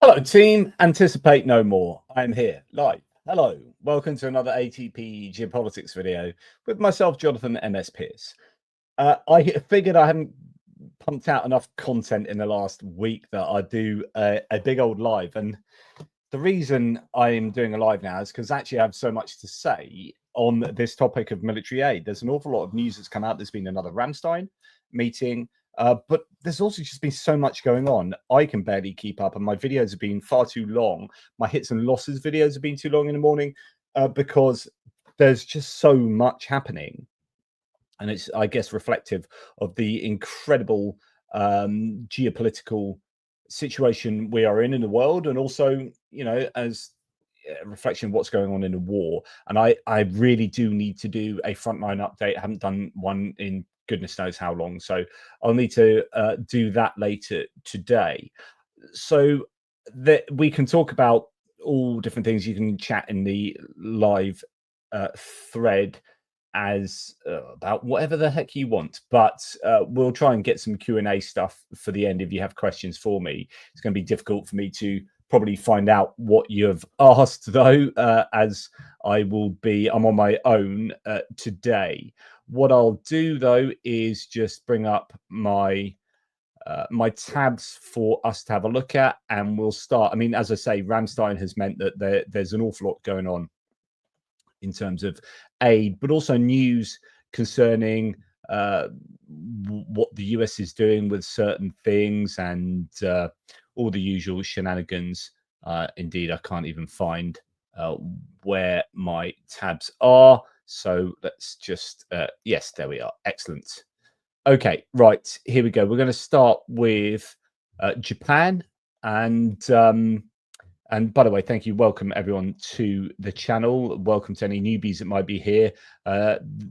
Hello, team. Anticipate no more. I'm here live. Hello. Welcome to another ATP Geopolitics video with myself, Jonathan MS Pearce. I figured I hadn't pumped out enough content in the last week that I'd do a big old live. And the reason I'm doing a live now is because actually I have so much to say on this topic of military aid. There's an awful lot of news that's come out. There's been another Ramstein meeting. But there's also just been so much going on. I can barely keep up, and my videos have been far too long. My hits and losses videos have been too long in the morning because there's just so much happening. And it's, I guess, reflective of the incredible geopolitical situation we are in the world, and also, you know, as a reflection of what's going on in the war. And I really do need to do a frontline update. I haven't done one in goodness knows how long, so I'll need to do that later today, so that we can talk about all different things. You can chat in the live thread as about whatever the heck you want, but we'll try and get some Q&A stuff for the end if you have questions for me. It's going to be difficult for me to probably find out what you've asked, though, as I'm on my own today. What I'll do, though, is just bring up my my tabs for us to have a look at, and we'll start. I mean, as I say, Ramstein has meant that there's an awful lot going on in terms of aid, but also news concerning what the US is doing with certain things, and all the usual shenanigans. Indeed, I can't even find where my tabs are. So let's just, yes, there we are. Excellent. Okay, right, here we go. We're going to start with Japan. And by the way, thank you. Welcome everyone to the channel. Welcome to any newbies that might be here.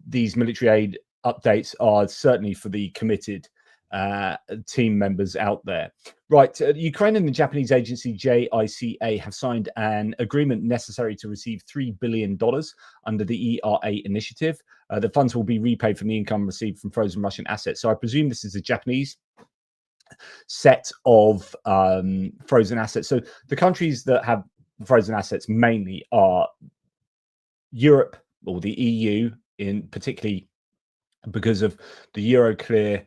These military aid updates are certainly for the committed team members out there. Right, Ukraine and the Japanese agency JICA have signed an agreement necessary to receive $3 billion under the ERA initiative. The funds will be repaid from the income received from frozen Russian assets. So I presume this is a Japanese set of frozen assets. So the countries that have frozen assets mainly are Europe, or the EU, in particularly because of the Euroclear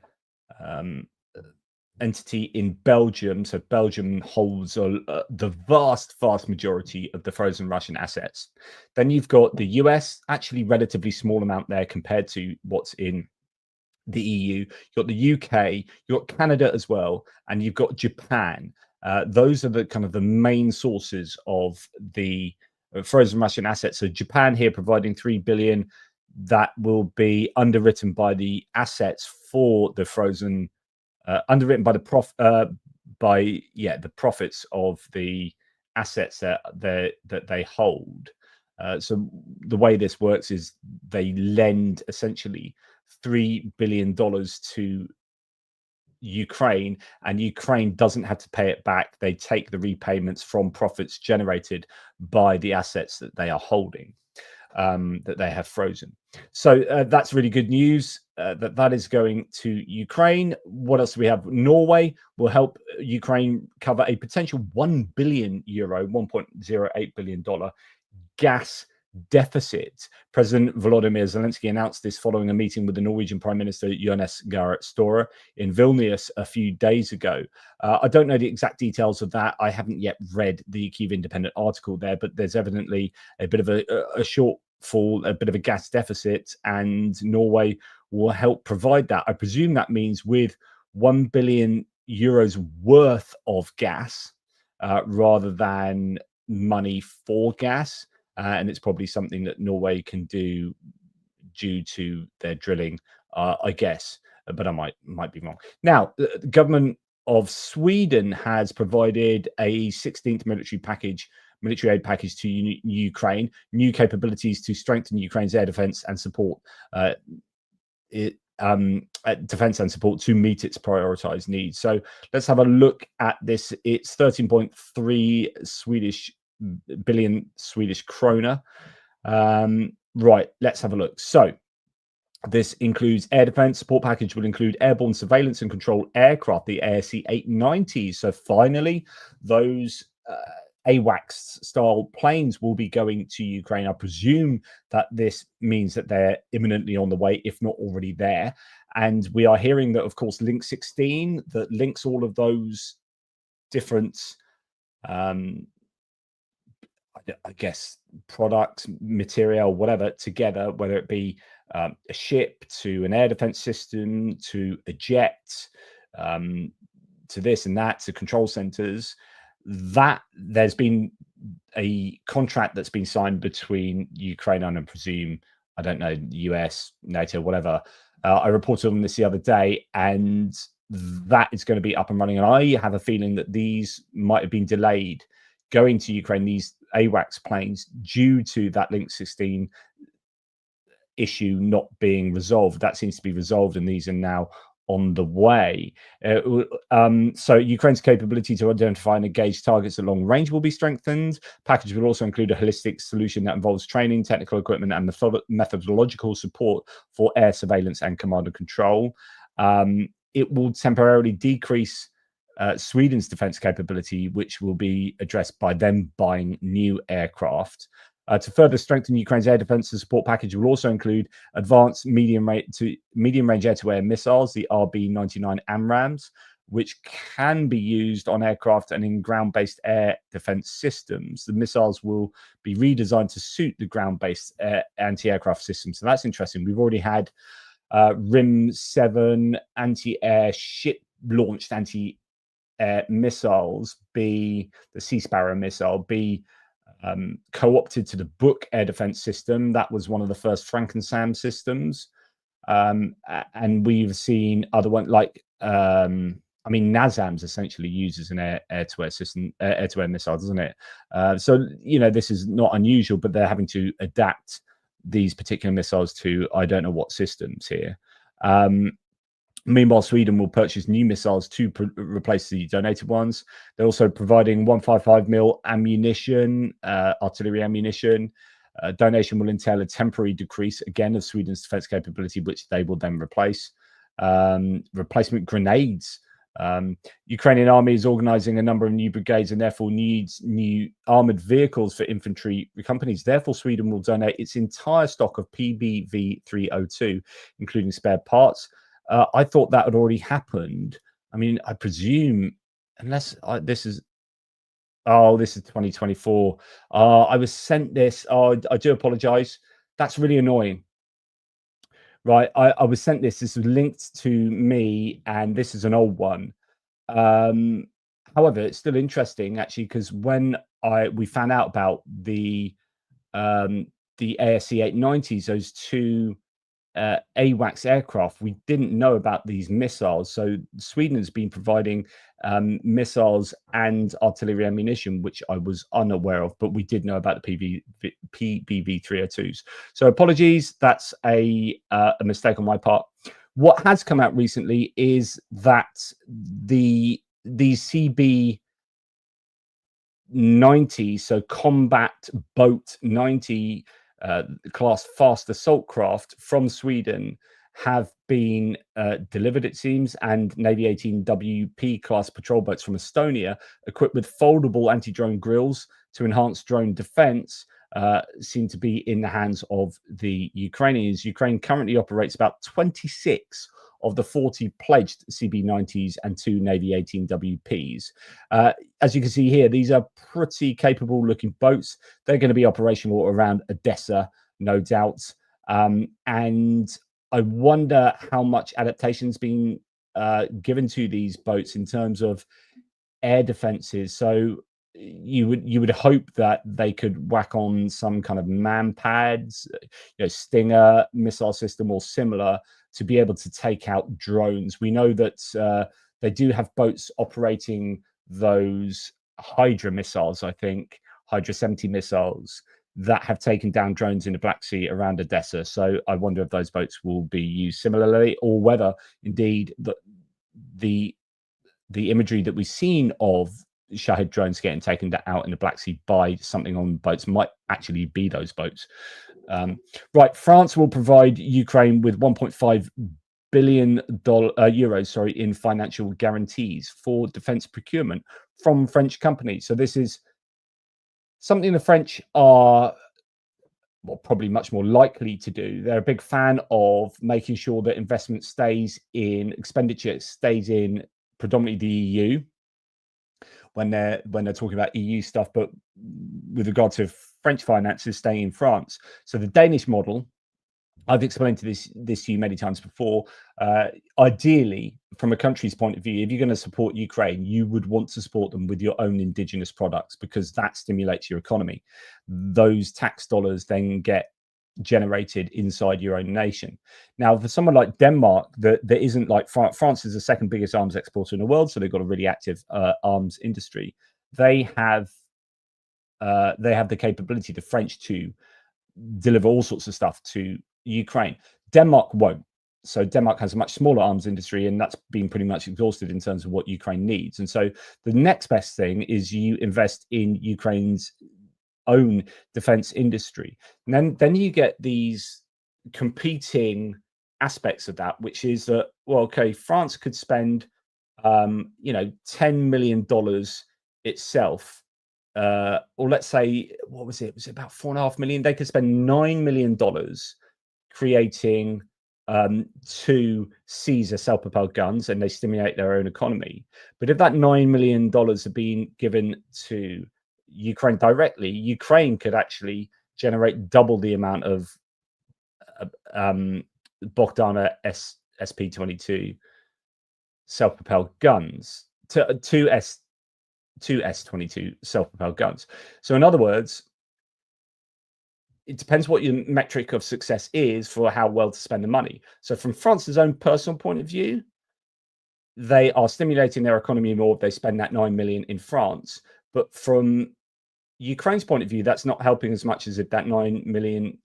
entity in Belgium. So Belgium holds the vast majority of the frozen Russian assets. Then you've got the US, actually relatively small amount there compared to what's in the EU. You've got the UK, you've got Canada as well, and you've got Japan. Those are the kind of the main sources of the frozen Russian assets. So Japan here providing $3 billion. That will be underwritten by the assets for the frozen, underwritten by the the profits of the assets that they hold. So the way this works is they lend essentially $3 billion to Ukraine, and Ukraine doesn't have to pay it back. They take the repayments from profits generated by the assets that they are holding, that they have frozen. So that's really good news, that is going to Ukraine. What else do we have? Norway will help Ukraine cover a potential €1 billion, $1.08 billion gas deficit. President Volodymyr Zelensky announced this following a meeting with the Norwegian Prime Minister Jonas Gahr Støre in Vilnius a few days ago. I don't know the exact details of that. I haven't yet read the Kyiv Independent article there, but there's evidently a bit of a shortfall, a bit of a gas deficit, and Norway will help provide that. I presume that means with €1 billion worth of gas, rather than money for gas. And it's probably something that Norway can do due to their drilling, I guess, but I might be wrong. Now, the government of Sweden has provided a 16th military aid package to Ukraine, new capabilities to strengthen Ukraine's air defense and support defense and support to meet its prioritized needs. So let's have a look at this. It's 13.3 billion Swedish krona. Right, let's have a look. So this includes air defense. Support package will include airborne surveillance and control aircraft, the ASC 890s. So finally, those AWACS style planes will be going to Ukraine. I presume that this means that they're imminently on the way, if not already there. And we are hearing that, of course, Link 16 that links all of those different, I guess, products, material, whatever, together, whether it be a ship to an air defense system to a jet, to this and that, to control centers, that there's been a contract that's been signed between Ukraine and I presume, I don't know, US, NATO, whatever. I reported on this the other day, and that is going to be up and running. And I have a feeling that these might have been delayed going to Ukraine, these AWACS planes, due to that Link 16 issue not being resolved. That seems to be resolved, and these are now on the way. So Ukraine's capability to identify and engage targets at long range will be strengthened. Package will also include a holistic solution that involves training, technical equipment, and methodological support for air surveillance and command and control. It will temporarily decrease Sweden's defense capability, which will be addressed by them buying new aircraft. To further strengthen Ukraine's air defense, the support package will also include advanced medium-range air-to-air missiles, the RB-99 AMRAAMs, which can be used on aircraft and in ground-based air defense systems. The missiles will be redesigned to suit the ground-based anti-aircraft systems. So that's interesting. We've already had RIM-7 anti-air ship-launched anti-air missiles, be the Sea Sparrow missile, be co-opted to the Buk air defense system. That was one of the first Frankensam systems. And we've seen other ones like, I mean, NASAMS essentially uses an air-to-air system, air-to-air missile, doesn't it? So, you know, this is not unusual, but they're having to adapt these particular missiles to, I don't know what systems here. Meanwhile, Sweden will purchase new missiles to replace the donated ones. They're also providing 155mm ammunition, artillery ammunition. Donation will entail a temporary decrease, again, of Sweden's defense capability, which they will then replace. Replacement grenades. Ukrainian army is organizing a number of new brigades and therefore needs new armored vehicles for infantry companies. Therefore, Sweden will donate its entire stock of PBV-302, including spare parts. I thought that had already happened. I mean, I presume, unless this is 2024. I was sent this. I do apologize. That's really annoying. Right, I was sent this. This was linked to me, and this is an old one. However, it's still interesting actually, because when we found out about the ASC 890s, those two AWACS aircraft, we didn't know about these missiles. So Sweden has been providing missiles and artillery ammunition, which I was unaware of, but we did know about the PBV-302s. So apologies, that's a mistake on my part. What has come out recently is that the CB 90, so Combat Boat 90 class fast assault craft from Sweden have been delivered, it seems, and Navy 18 WP class patrol boats from Estonia, equipped with foldable anti-drone grills to enhance drone defense, seem to be in the hands of the Ukrainians. Ukraine currently operates about 26 of the 40 pledged CB90s and 2 Navy 18 WPs. As you can see here, these are pretty capable looking boats. They're going to be operational around Odessa, no doubt. And I wonder how much adaptation's been given to these boats in terms of air defenses. So you would hope that they could whack on some kind of man pads, Stinger missile system or similar, to be able to take out drones. We know that they do have boats operating those Hydra missiles, I think, Hydra 70 missiles, that have taken down drones in the Black Sea around Odessa. So I wonder if those boats will be used similarly, or whether indeed the imagery that we've seen of Shahid drones getting taken out in the Black Sea by something on boats might actually be those boats. Right, France will provide Ukraine with 1.5 billion euros, in financial guarantees for defense procurement, from French companies. So this is something the French are probably much more likely to do. They're a big fan of making sure that expenditure stays in predominantly the EU when they're talking about EU stuff, but with regard to French finances, staying in France. So the Danish model, I've explained this to you many times before. Ideally, from a country's point of view, if you're going to support Ukraine, you would want to support them with your own indigenous products, because that stimulates your economy. Those tax dollars then get generated inside your own nation. Now, for someone like Denmark, that isn't like France is the second biggest arms exporter in the world, so they've got a really active arms industry. They have the capability, the French, to deliver all sorts of stuff to Ukraine. Denmark won't. So Denmark has a much smaller arms industry, and that's been pretty much exhausted in terms of what Ukraine needs. And so the next best thing is you invest in Ukraine's own defense industry. And then you get these competing aspects of that, which is that, well, okay, France could spend $10 million itself, or let's say, what was it? Was it about $4.5 million? They could spend $9 million creating 2 Caesar self-propelled guns, and they stimulate their own economy. But if that $9 million had been given to Ukraine directly, Ukraine could actually generate double the amount of Bogdana SP-22 self-propelled guns to 2 S-22 self-propelled guns. So in other words, it depends what your metric of success is for how well to spend the money. So from France's own personal point of view, they are stimulating their economy more if they spend that 9 million in France. But from Ukraine's point of view, that's not helping as much as if that $9 million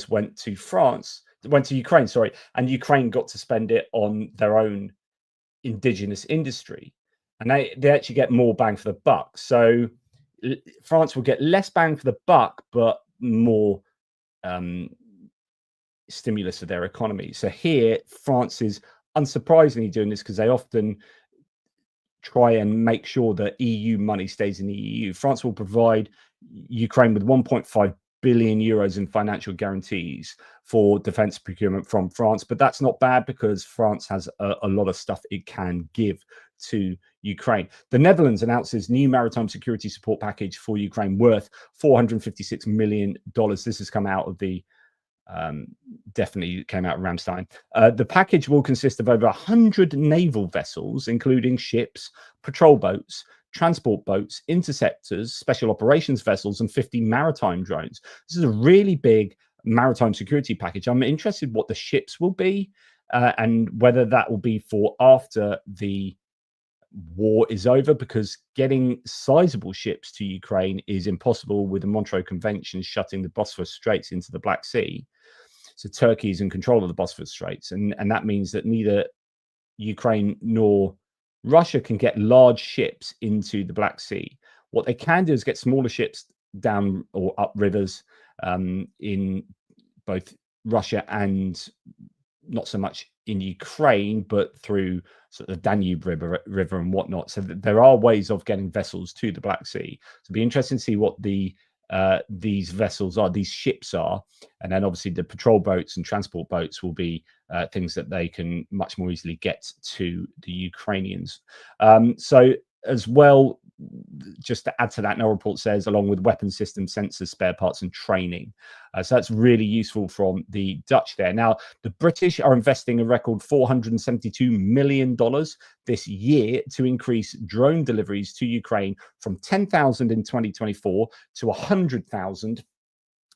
went to Ukraine, sorry, and Ukraine got to spend it on their own indigenous industry, and they actually get more bang for the buck. So France will get less bang for the buck, but more stimulus of their economy. So here, France is unsurprisingly doing this because they often try and make sure that EU money stays in the EU. France will provide Ukraine with 1.5 billion euros in financial guarantees for defense procurement from France, but that's not bad because France has a lot of stuff it can give to Ukraine. The Netherlands announces new maritime security support package for Ukraine worth $456 million. This has come out of the definitely came out of Ramstein. The package will consist of over 100 naval vessels, including ships, patrol boats, transport boats, interceptors, special operations vessels, and 50 maritime drones. This is a really big maritime security package. I'm interested what the ships will be and whether that will be for after the war is over, because getting sizable ships to Ukraine is impossible with the Montreux Convention shutting the Bosphorus Straits into the Black Sea. So Turkey is in control of the Bosphorus Straits, and that means that neither Ukraine nor Russia can get large ships into the Black Sea. What they can do is get smaller ships down or up rivers in both Russia and not so much in Ukraine, but through sort of the Danube River and whatnot. So there are ways of getting vessels to the Black Sea. So it'll be interesting to see what these vessels are, these ships are, and then obviously the patrol boats and transport boats will be things that they can much more easily get to the Ukrainians. So as well, just to add to that, no report says, along with weapon systems, sensors, spare parts, and training. So that's really useful from the Dutch there. Now, the British are investing a record $472 million this year to increase drone deliveries to Ukraine from 10,000 in 2024 to 100,000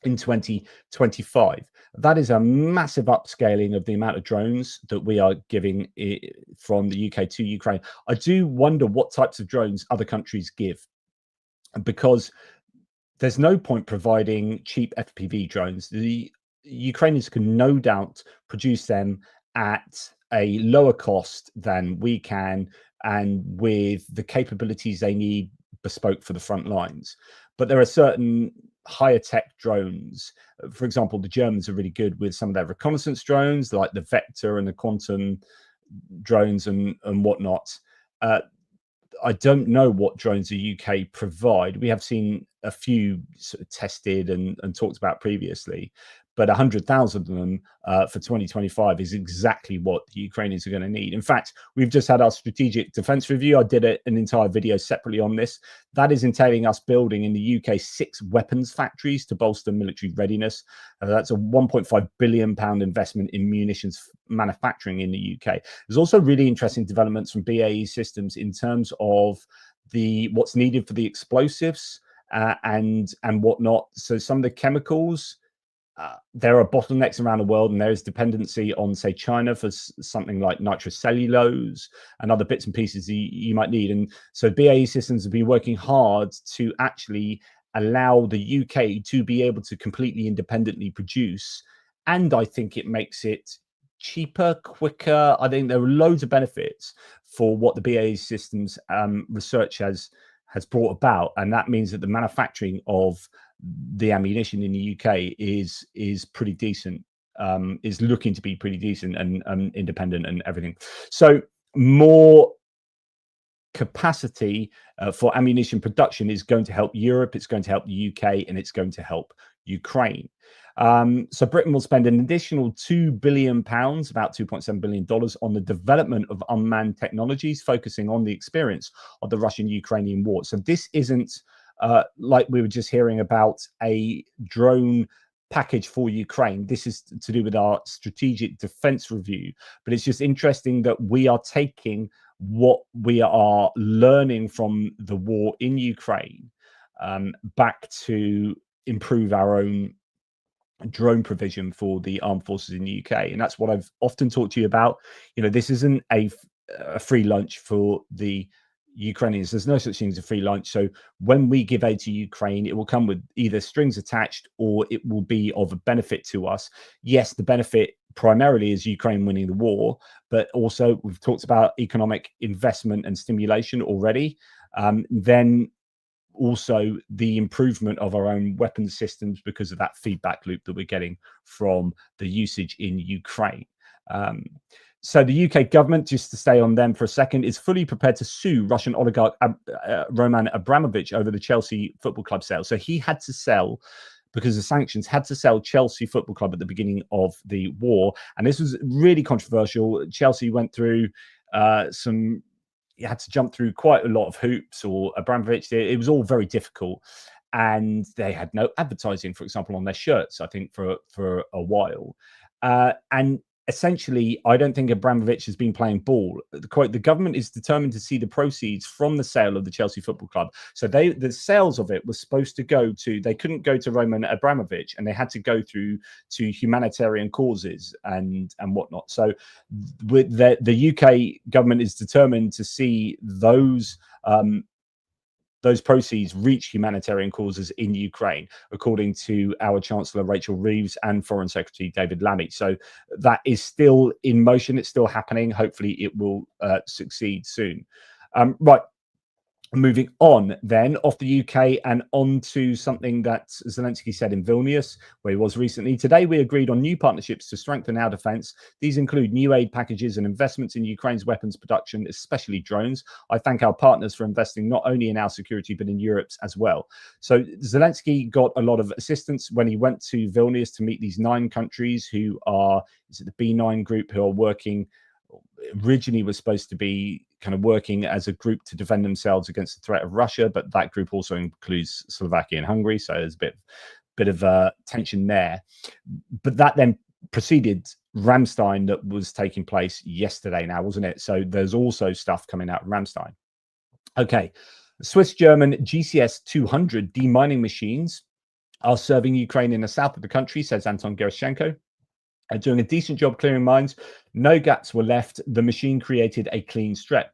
in 2025. That is a massive upscaling of the amount of drones that we are giving from the UK to Ukraine. I do wonder what types of drones other countries give, because there's no point providing cheap FPV drones. The Ukrainians can no doubt produce them at a lower cost than we can, and with the capabilities they need bespoke for the front lines. But there are certain higher tech drones. For example, the Germans are really good with some of their reconnaissance drones, like the Vector and the Quantum drones and whatnot. I don't know what drones the UK provide. We have seen a few sort of tested and talked about previously, but 100,000 of them for 2025 is exactly what the Ukrainians are going to need. In fact, we've just had our strategic defense review. I did an entire video separately on this. That is entailing us building in the UK 6 weapons factories to bolster military readiness. That's a £1.5 billion investment in munitions manufacturing in the UK. There's also really interesting developments from BAE Systems in terms of what's needed for the explosives and whatnot. So some of the chemicals, there are bottlenecks around the world, and there is dependency on, say, China for something like nitrocellulose and other bits and pieces you might need. And so BAE Systems have been working hard to actually allow the UK to be able to completely independently produce. And I think it makes it cheaper, quicker. I think there are loads of benefits for what the BAE Systems research has brought about. And that means that the manufacturing of the ammunition in the UK is pretty decent, is looking to be pretty decent and independent and everything. So more capacity for ammunition production is going to help Europe, it's going to help the UK, and it's going to help Ukraine. So Britain will spend an additional £2 billion, about $2.7 billion, on the development of unmanned technologies, focusing on the experience of the Russian-Ukrainian war. So this isn't like we were just hearing about a drone package for Ukraine. This is to do with our strategic defense review. But it's just interesting that we are taking what we are learning from the war in Ukraine back to improve our own drone provision for the armed forces in the UK. And that's what I've often talked to you about. You know, this isn't a free lunch for the Ukrainians. There's no such thing as a free lunch. So when we give aid to Ukraine, it will come with either strings attached or it will be of a benefit to us. Yes, the benefit primarily is Ukraine winning the war, but also we've talked about economic investment and stimulation already. Then also the improvement of our own weapons systems because of that feedback loop that we're getting from the usage in Ukraine. So the UK government, just to stay on them for a second, is fully prepared to sue Russian oligarch Roman Abramovich over the Chelsea Football Club sale. So he had to sell, because of sanctions, had to sell Chelsea Football Club at the beginning of the war. And this was really controversial. Chelsea went through you had to jump through quite a lot of hoops, or Abramovich, it was all very difficult. And they had no advertising, for example, on their shirts, I think, for a while. And essentially, I don't think Abramovich has been playing ball. Quote, the government is determined to see the proceeds from the sale of the Chelsea Football Club. So the sales of it was supposed to go to, they couldn't go to Roman Abramovich, and they had to go through to humanitarian causes and whatnot. So with the UK government is determined to see those proceeds reach humanitarian causes in Ukraine, according to our Chancellor Rachel Reeves and Foreign Secretary David Lammy. So that is still in motion. It's still happening. Hopefully it will succeed soon. Right. Moving on then off the UK and on to something that Zelensky said in Vilnius, where he was recently. Today, we agreed on new partnerships to strengthen our defense. These include new aid packages and investments in Ukraine's weapons production, especially drones. I thank our partners for investing not only in our security, but in Europe's as well. So Zelensky got a lot of assistance when he went to Vilnius to meet these 9 countries who are, is it the B9 group, who are working, originally was supposed to be kind of working as a group to defend themselves against the threat of Russia, but that group also includes Slovakia and Hungary, so there's a bit of tension there. But that then preceded Ramstein that was taking place yesterday now, wasn't it? So there's also stuff coming out of Ramstein. Okay, Swiss-German GCS 200 demining machines are serving Ukraine in the south of the country, says Anton Gerashenko. Doing a decent job clearing mines. No gaps were left. The machine created a clean strip,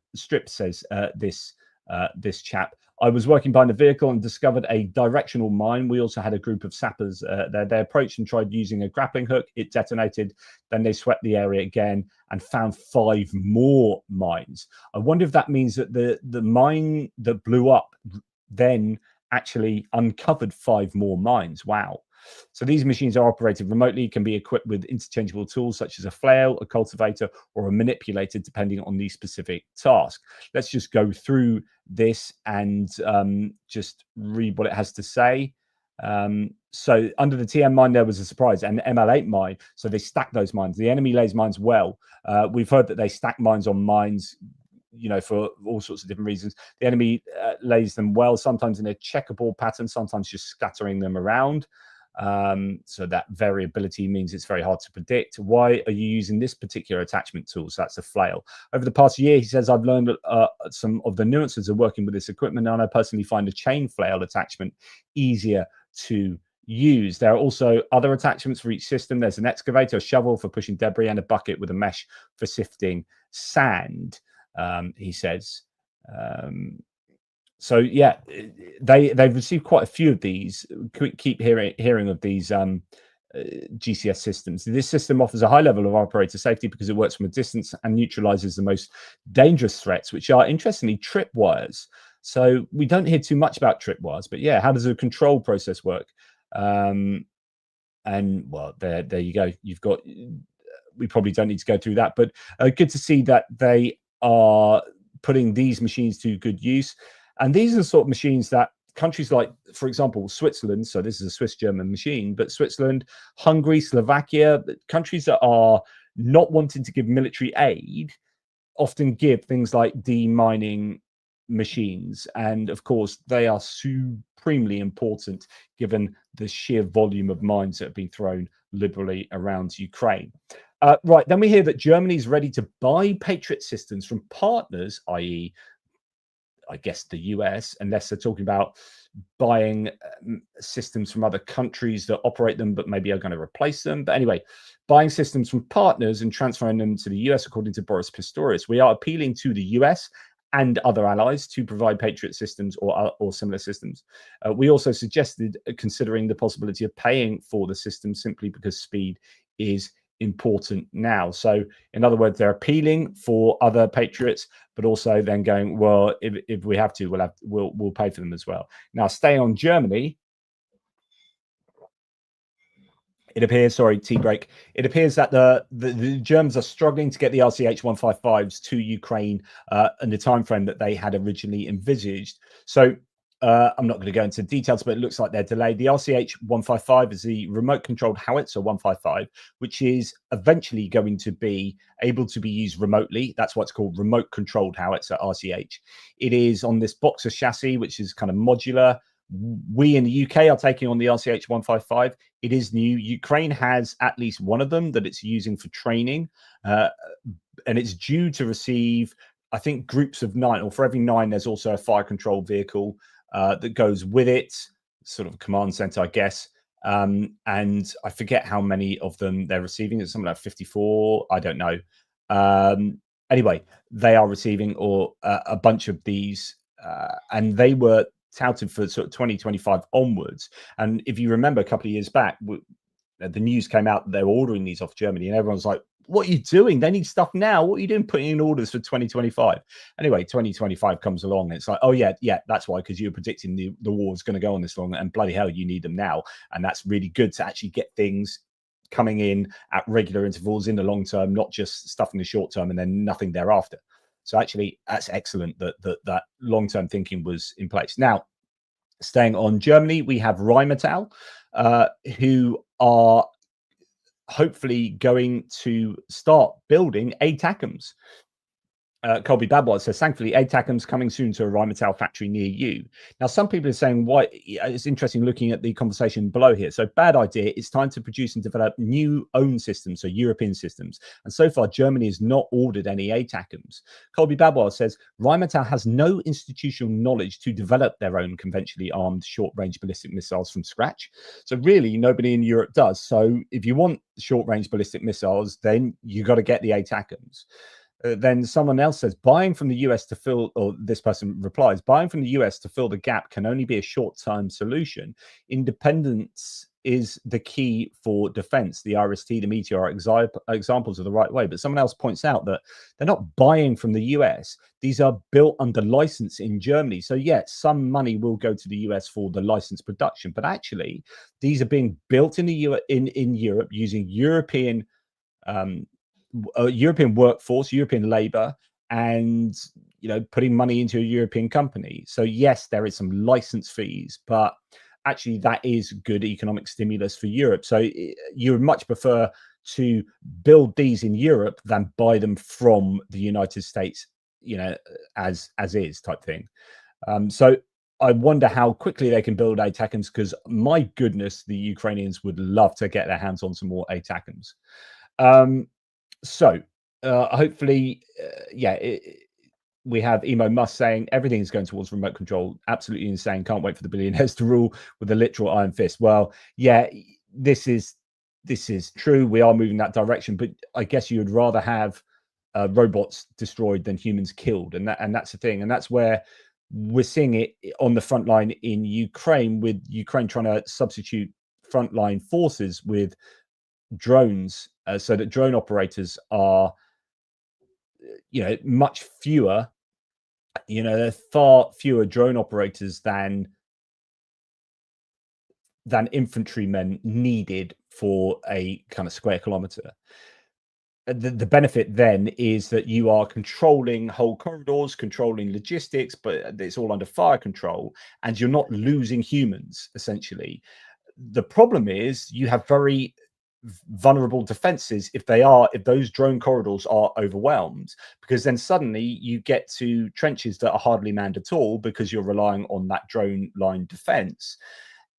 says this chap. I was working behind the vehicle and discovered a directional mine. We also had a group of sappers there. They approached and tried using a grappling hook. It detonated. Then they swept the area again and found 5 more mines. I wonder if that means that the mine that blew up then actually uncovered 5 more mines. Wow. So these machines are operated remotely, can be equipped with interchangeable tools such as a flail, a cultivator, or a manipulator, depending on the specific task. Let's just go through this and just read what it has to say. So under the TM mine, there was a surprise, and ML8 mine. So they stack those mines. The enemy lays mines well. We've heard that they stack mines on mines, for all sorts of different reasons. The enemy lays them well, sometimes in a checkerboard pattern, sometimes just scattering them around. So that variability means it's very hard to predict. Why are you using this particular attachment tool? So that's a flail. Over the past year, he says, I've learned some of the nuances of working with this equipment, and I personally find a chain flail attachment easier to use. There are also other attachments for each system. There's an excavator, a shovel for pushing debris, and a bucket with a mesh for sifting sand, he says. So yeah, they've received quite a few of these. Keep hearing of these GCS systems. This system offers a high level of operator safety because it works from a distance and neutralizes the most dangerous threats, which are, interestingly, tripwires. So we don't hear too much about tripwires, but yeah, how does a control process work? And well, there you go. You've got. We probably don't need to go through that, but good to see that they are putting these machines to good use. And these are the sort of machines that countries like, for example, Switzerland, so this is a Swiss-German machine, but Switzerland, Hungary, Slovakia, countries that are not wanting to give military aid often give things like demining machines. And of course, they are supremely important given the sheer volume of mines that have been thrown liberally around Ukraine. Right, then we hear that Germany is ready to buy Patriot systems from partners, i.e., I guess the US, unless they're talking about buying systems from other countries that operate them, but maybe are going to replace them. But anyway, buying systems from partners and transferring them to the US, according to Boris Pistorius. We are appealing to the US and other allies to provide Patriot systems or similar systems. We also suggested considering the possibility of paying for the system simply because speed is important now. So in other words, they're appealing for other Patriots, but also then going, well, if we have to, we'll pay for them as well. Now, staying on Germany, it appears, sorry, tea break. It appears that the Germans are struggling to get the RCH 155s to Ukraine in the time frame that they had originally envisaged. So I'm not going to go into details, but it looks like they're delayed. The RCH 155 is the remote controlled howitzer 155, which is eventually going to be able to be used remotely. That's what's called remote controlled howitzer, RCH. It is on this Boxer chassis, which is kind of modular. We in the UK are taking on the RCH 155. It is new. Ukraine has at least one of them that it's using for training, and it's due to receive, I think, groups of 9, or for every 9, there's also a fire control vehicle that goes with it, sort of a command center, I guess. And I forget how many of them they're receiving. It's something like 54. I don't know. Anyway, they are receiving a bunch of these, and they were touted for sort of 2025 onwards. And if you remember a couple of years back, the news came out that they were ordering these off Germany, and everyone's like, what are you doing? They need stuff now. What are you doing putting in orders for 2025? Anyway, 2025 comes along and it's like, oh yeah, that's why, because you were predicting the war is going to go on this long, and bloody hell, you need them now. And that's really good to actually get things coming in at regular intervals in the long term, not just stuff in the short term and then nothing thereafter. So actually, that's excellent that long-term thinking was in place. Now, staying on Germany, we have Rheinmetall, who are hopefully going to start building ATACMS. Colby Badwell says, thankfully, ATACMS coming soon to a Rheinmetall factory near you. Now, some people are saying, why? It's interesting looking at the conversation below here. So, bad idea. It's time to produce and develop new own systems, so European systems. And so far, Germany has not ordered any ATACMS. Colby Badwell says, Rheinmetall has no institutional knowledge to develop their own conventionally armed short-range ballistic missiles from scratch. So, really, nobody in Europe does. So, if you want short-range ballistic missiles, then you got to get the ATACMS. Then someone else says, buying from the US to fill, or this person replies, buying from the US to fill the gap can only be a short-term solution. Independence is the key for defense. The RST, the Meteor are examples of the right way. But someone else points out that they're not buying from the US. These are built under license in Germany. So, yeah, some money will go to the US for the license production. But actually, these are being built in Europe using European European workforce, European labor, and putting money into a European company. So yes, there is some license fees, but actually that is good economic stimulus for Europe. So you would much prefer to build these in Europe than buy them from the United States, as is type thing. So I wonder how quickly they can build ATACMS, because my goodness, the Ukrainians would love to get their hands on some more ATACMS. So hopefully, we have Emo Musk saying everything's going towards remote control. Absolutely insane. Can't wait for the billionaires to rule with a literal iron fist. Well, yeah, this is true. We are moving that direction, but I guess you would rather have robots destroyed than humans killed, and that's the thing, and that's where we're seeing it on the front line in Ukraine, with Ukraine trying to substitute frontline forces with drones, so that drone operators are much fewer. There are far fewer drone operators than infantrymen needed for a kind of square kilometer. The benefit then is that you are controlling whole corridors, controlling logistics, but it's all under fire control, and you're not losing humans essentially. The problem is you have very vulnerable defenses if those drone corridors are overwhelmed, because then suddenly you get to trenches that are hardly manned at all because you're relying on that drone line defense.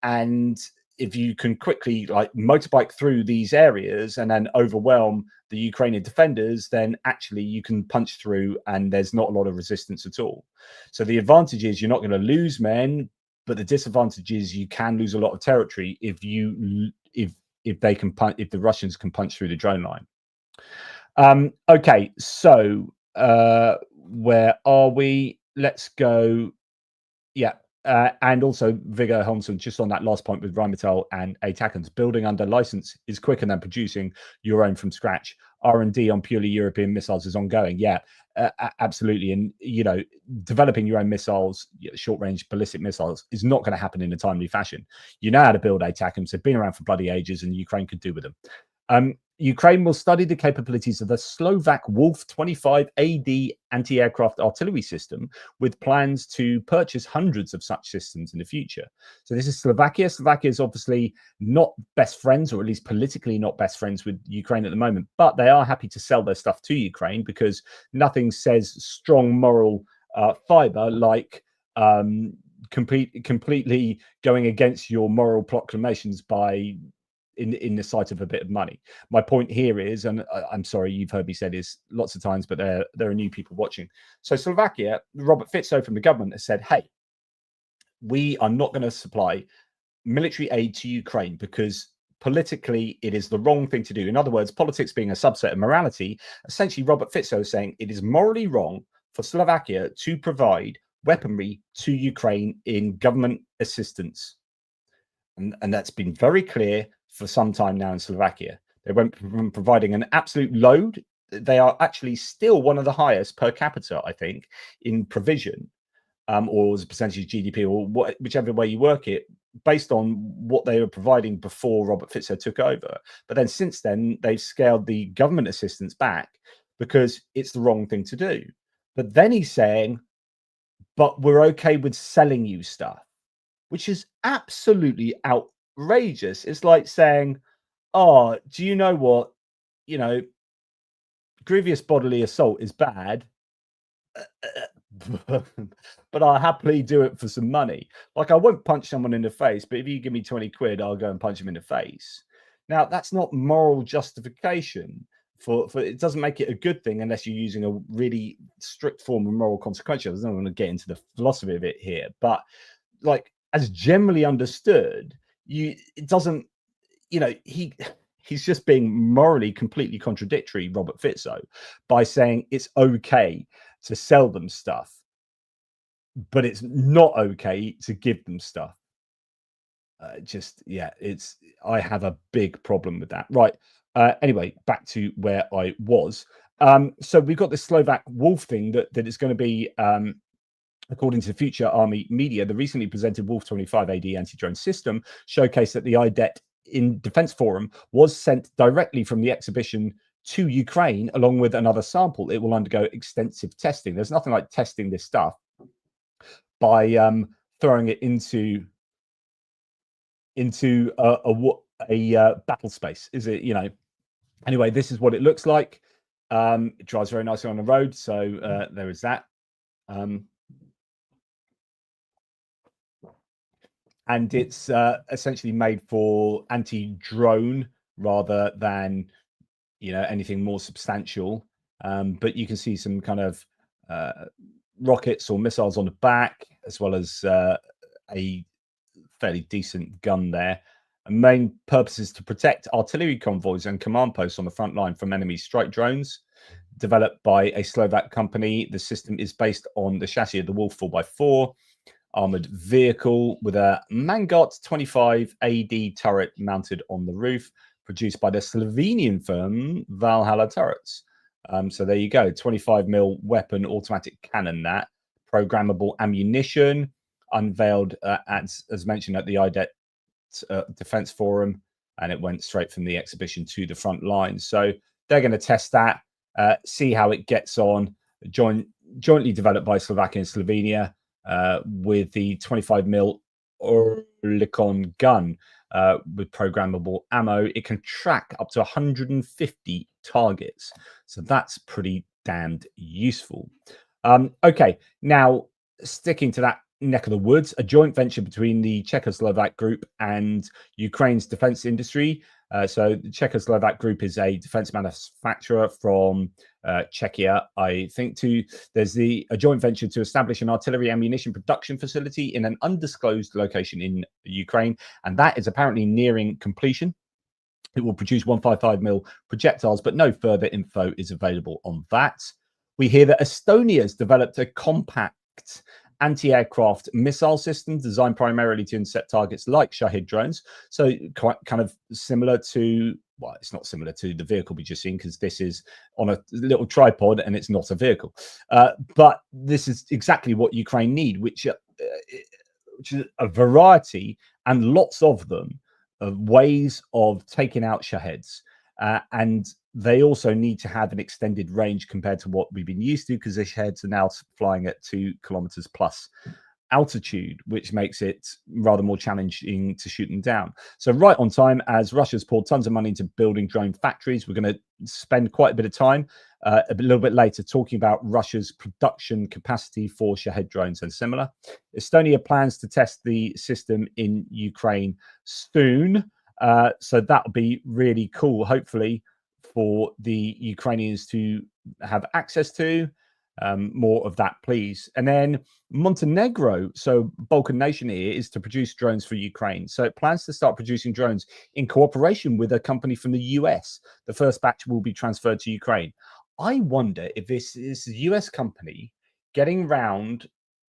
And if you can quickly motorbike through these areas and then overwhelm the Ukrainian defenders, then actually you can punch through and there's not a lot of resistance at all. So the advantage is you're not going to lose men, but the disadvantage is you can lose a lot of territory if they can punch, if the Russians can punch through the drone line. Okay, so where are we? Let's go. Yeah. And also Viggo Holmson, just on that last point with Rheinmetall and ATACMS, building under license is quicker than producing your own from scratch. R&D on purely European missiles is ongoing. Yeah, absolutely. And, developing your own missiles, short-range ballistic missiles, is not going to happen in a timely fashion. You know how to build ATACMS. They've been around for bloody ages, and Ukraine could do with them. Ukraine will study the capabilities of the Slovak Wolf 25 AD anti-aircraft artillery system, with plans to purchase hundreds of such systems in the future. So this is Slovakia. Slovakia is obviously not best friends, or at least politically not best friends with Ukraine at the moment, but they are happy to sell their stuff to Ukraine, because nothing says strong moral fiber like completely going against your moral proclamations by in the sight of a bit of money. My point here is, and I'm sorry, you've heard me say this lots of times, but there are new people watching. So Slovakia, Robert Fico from the government has said, hey, we are not going to supply military aid to Ukraine because politically it is the wrong thing to do. In other words, politics being a subset of morality, essentially Robert Fico is saying it is morally wrong for Slovakia to provide weaponry to Ukraine in government assistance. And that's been very clear for some time now in Slovakia. They went from providing an absolute load. They are actually still one of the highest per capita, I think, in provision, or as a percentage of GDP, or whichever way you work it, based on what they were providing before Robert Fico took over. But then since then, they've scaled the government assistance back because it's the wrong thing to do. But then he's saying, but we're okay with selling you stuff, which is absolutely outrageous. It's like saying, oh, do you know what? Grievous bodily assault is bad, but I'll happily do it for some money. Like, I won't punch someone in the face, but if you give me 20 quid, I'll go and punch him in the face. Now, that's not moral justification for it. Doesn't make it a good thing unless you're using a really strict form of moral consequential. I don't want to get into the philosophy of it here, but like, as generally understood, it doesn't, he's just being morally completely contradictory, Robert Fico, by saying it's okay to sell them stuff, but it's not okay to give them stuff. I have a big problem with that. Right. Anyway, back to where I was. So we've got this Slovak Wolf thing that is going to be, according to Future Army Media, the recently presented Wolf 25 AD anti-drone system showcased that the IDET in Defense Forum was sent directly from the exhibition to Ukraine, along with another sample. It will undergo extensive testing. There's nothing like testing this stuff by throwing it into a battle space. Is it, anyway, this is what it looks like. It drives very nicely on the road, so there is that. And it's essentially made for anti-drone rather than anything more substantial. But you can see some kind of rockets or missiles on the back, as well as a fairly decent gun there. And main purpose is to protect artillery convoys and command posts on the front line from enemy strike drones. Developed by a Slovak company, the system is based on the chassis of the Wolf 4x4 armored vehicle with a Mangot 25 AD turret mounted on the roof, produced by the Slovenian firm Valhalla Turrets. So there you go, 25mm weapon automatic cannon, that programmable ammunition, unveiled as mentioned at the IDET Defense Forum, and it went straight from the exhibition to the front lines. So they're going to test that, see how it gets on. Jointly developed by Slovakia and Slovenia, with the 25mm Orlikon gun with programmable ammo. It can track up to 150 targets, so that's pretty damned useful. Okay, now sticking to that neck of the woods, a joint venture between the Czechoslovak group and Ukraine's defense industry. So the Czechoslovak group is a defense manufacturer from Czechia, I think. There's a joint venture to establish an artillery ammunition production facility in an undisclosed location in Ukraine, and that is apparently nearing completion. It will produce 155mm projectiles, but no further info is available on that. We hear that Estonia has developed a compact anti-aircraft missile system designed primarily to intercept targets like Shahed drones. So quite kind of similar to, well, it's not similar to the vehicle we just seen, because this is on a little tripod and it's not a vehicle. But this is exactly what Ukraine need, which is a variety and lots of them of ways of taking out Shaheds. And they also need to have an extended range compared to what we've been used to, because the Shaheds are now flying at 2 kilometers plus altitude, which makes it rather more challenging to shoot them down. So right on time, as Russia's poured tons of money into building drone factories, we're going to spend quite a bit of time a little bit later talking about Russia's production capacity for Shahed drones and similar. Estonia plans to test the system in Ukraine soon. So that'll be really cool, hopefully, for the Ukrainians to have access to. More of that, please. And then Montenegro, so Balkan nation here, is to produce drones for Ukraine. So it plans to start producing drones in cooperation with a company from the US. The first batch will be transferred to Ukraine. I wonder if this is a US company getting round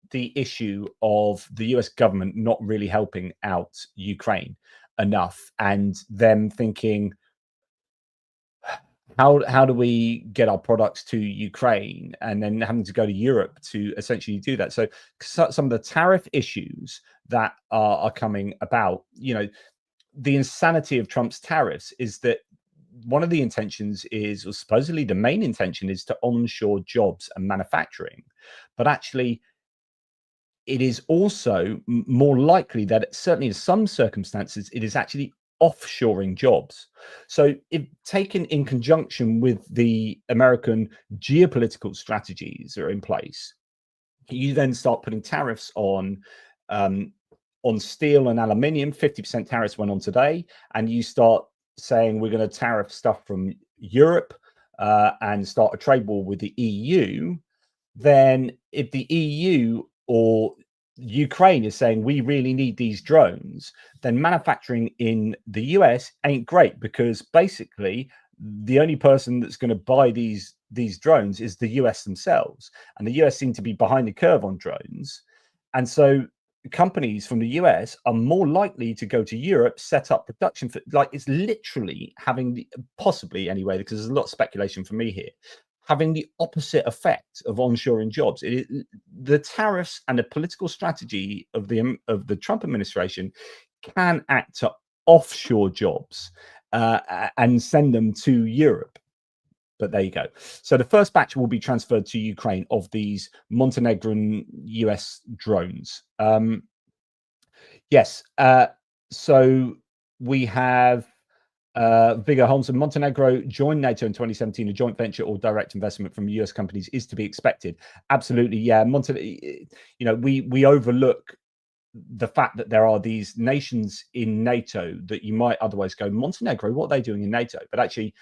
the issue of the US government not really helping out Ukraine enough, and them thinking, how do we get our products to Ukraine, and then having to go to Europe to essentially do that. So some of the tariff issues that are coming about, the insanity of Trump's tariffs is that one of the intentions is, or supposedly the main intention, is to onshore jobs and manufacturing. But actually, it is also more likely that certainly in some circumstances, it is actually offshoring jobs. So if taken in conjunction with the American geopolitical strategies that are in place, you then start putting tariffs on steel and aluminium. 50% tariffs went on today, and you start saying we're going to tariff stuff from Europe and start a trade war with the EU. Then if the EU or Ukraine is saying we really need these drones, then manufacturing in the US ain't great, because basically the only person that's going to buy these drones is the US themselves, and the US seem to be behind the curve on drones. And so companies from the US are more likely to go to Europe, set up production for, like, it's literally having the, possibly anyway, because there's a lot of speculation from me here, having the opposite effect of onshoring jobs. The tariffs and the political strategy of the Trump administration can act to offshore jobs and send them to Europe. But there you go. So the first batch will be transferred to Ukraine of these Montenegrin US drones. Yes. So we have Viggo Holmsen. Montenegro joined NATO in 2017. A joint venture or direct investment from US companies is to be expected. Absolutely, yeah. We overlook the fact that there are these nations in NATO that you might otherwise go, Montenegro, what are they doing in NATO? But actually,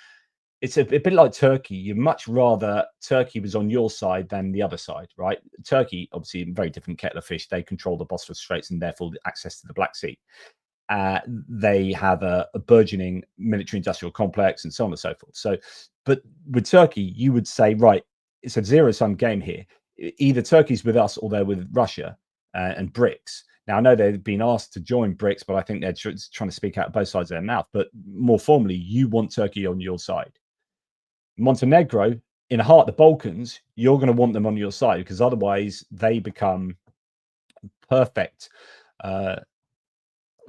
it's a bit like Turkey. You'd much rather Turkey was on your side than the other side, right? Turkey, obviously, a very different kettle of fish. They control the Bosphorus Straits and therefore access to the Black Sea. They have a burgeoning military-industrial complex and so on and so forth. So, but with Turkey, you would say, right, it's a zero-sum game here. Either Turkey's with us or they're with Russia and BRICS. Now, I know they've been asked to join BRICS, but I think they're trying to speak out both sides of their mouth. But more formally, you want Turkey on your side. Montenegro, in the heart of the Balkans, you're going to want them on your side because otherwise they become perfect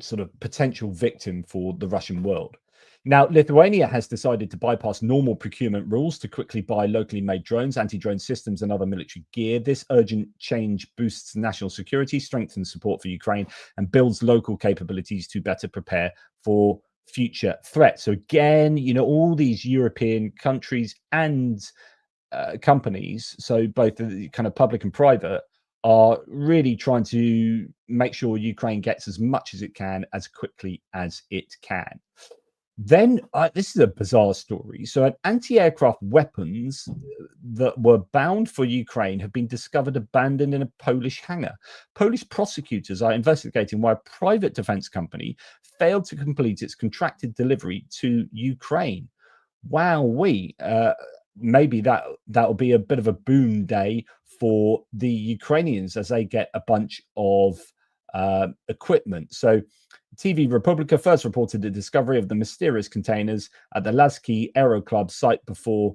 sort of potential victim for the Russian world. Now, Lithuania has decided to bypass normal procurement rules to quickly buy locally made drones, anti-drone systems, and other military gear. This urgent change boosts national security, strengthens support for Ukraine, and builds local capabilities to better prepare for future threats. So again, all these European countries and companies, so both the kind of public and private, are really trying to make sure Ukraine gets as much as it can as quickly as it can. Then this is a bizarre story. So anti-aircraft weapons that were bound for Ukraine have been discovered abandoned in a Polish hangar. Polish prosecutors are investigating why a private defense company failed to complete its contracted delivery to Ukraine. Wowee. Maybe that'll be a bit of a boom day for the Ukrainians as they get a bunch of equipment. So TV Republica first reported the discovery of the mysterious containers at the Lazki Aero Club site before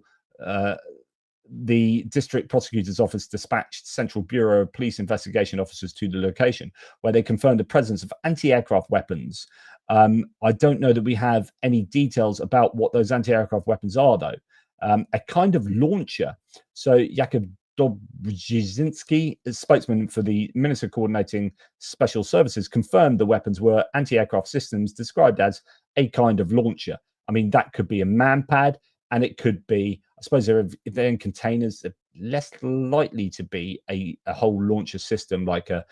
the district prosecutor's office dispatched Central Bureau of Police investigation officers to the location, where they confirmed the presence of anti-aircraft weapons. I don't know that we have any details about what those anti-aircraft weapons are, though. A kind of launcher. So Jakub Dobrzinski, a spokesman for the Minister coordinating special services, confirmed the weapons were anti-aircraft systems described as a kind of launcher. I mean, that could be a manpad, and it could be, I suppose, if they're in containers, they're less likely to be a whole launcher system like a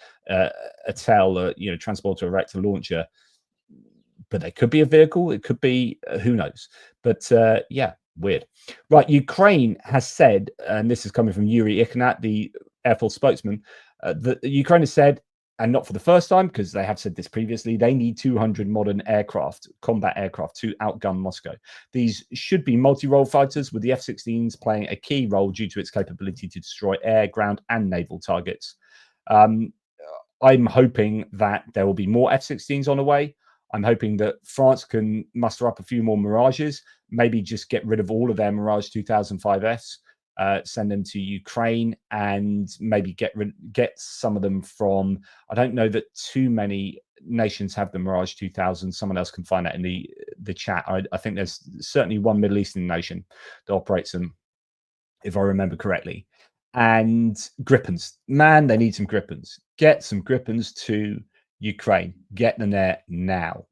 TEL, transporter erector launcher. But they could be a vehicle. It could be, who knows? But yeah. Weird. Right. Ukraine has said, and this is coming from Yuri Ignat, the Air Force spokesman, that Ukraine has said, and not for the first time, because they have said this previously, they need 200 modern combat aircraft to outgun Moscow. These should be multi-role fighters, with the F-16s playing a key role due to its capability to destroy air, ground, and naval targets. I'm hoping that there will be more F-16s on the way. I'm hoping that France can muster up a few more Mirages, maybe just get rid of all of their Mirage 2005Fs, send them to Ukraine, and maybe get some of them from, I don't know that too many nations have the Mirage 2000. Someone else can find that in the chat. I think there's certainly one Middle Eastern nation that operates them, if I remember correctly. And Gripens. Man, they need some Gripens. Get some Gripens to Ukraine. Get them there now.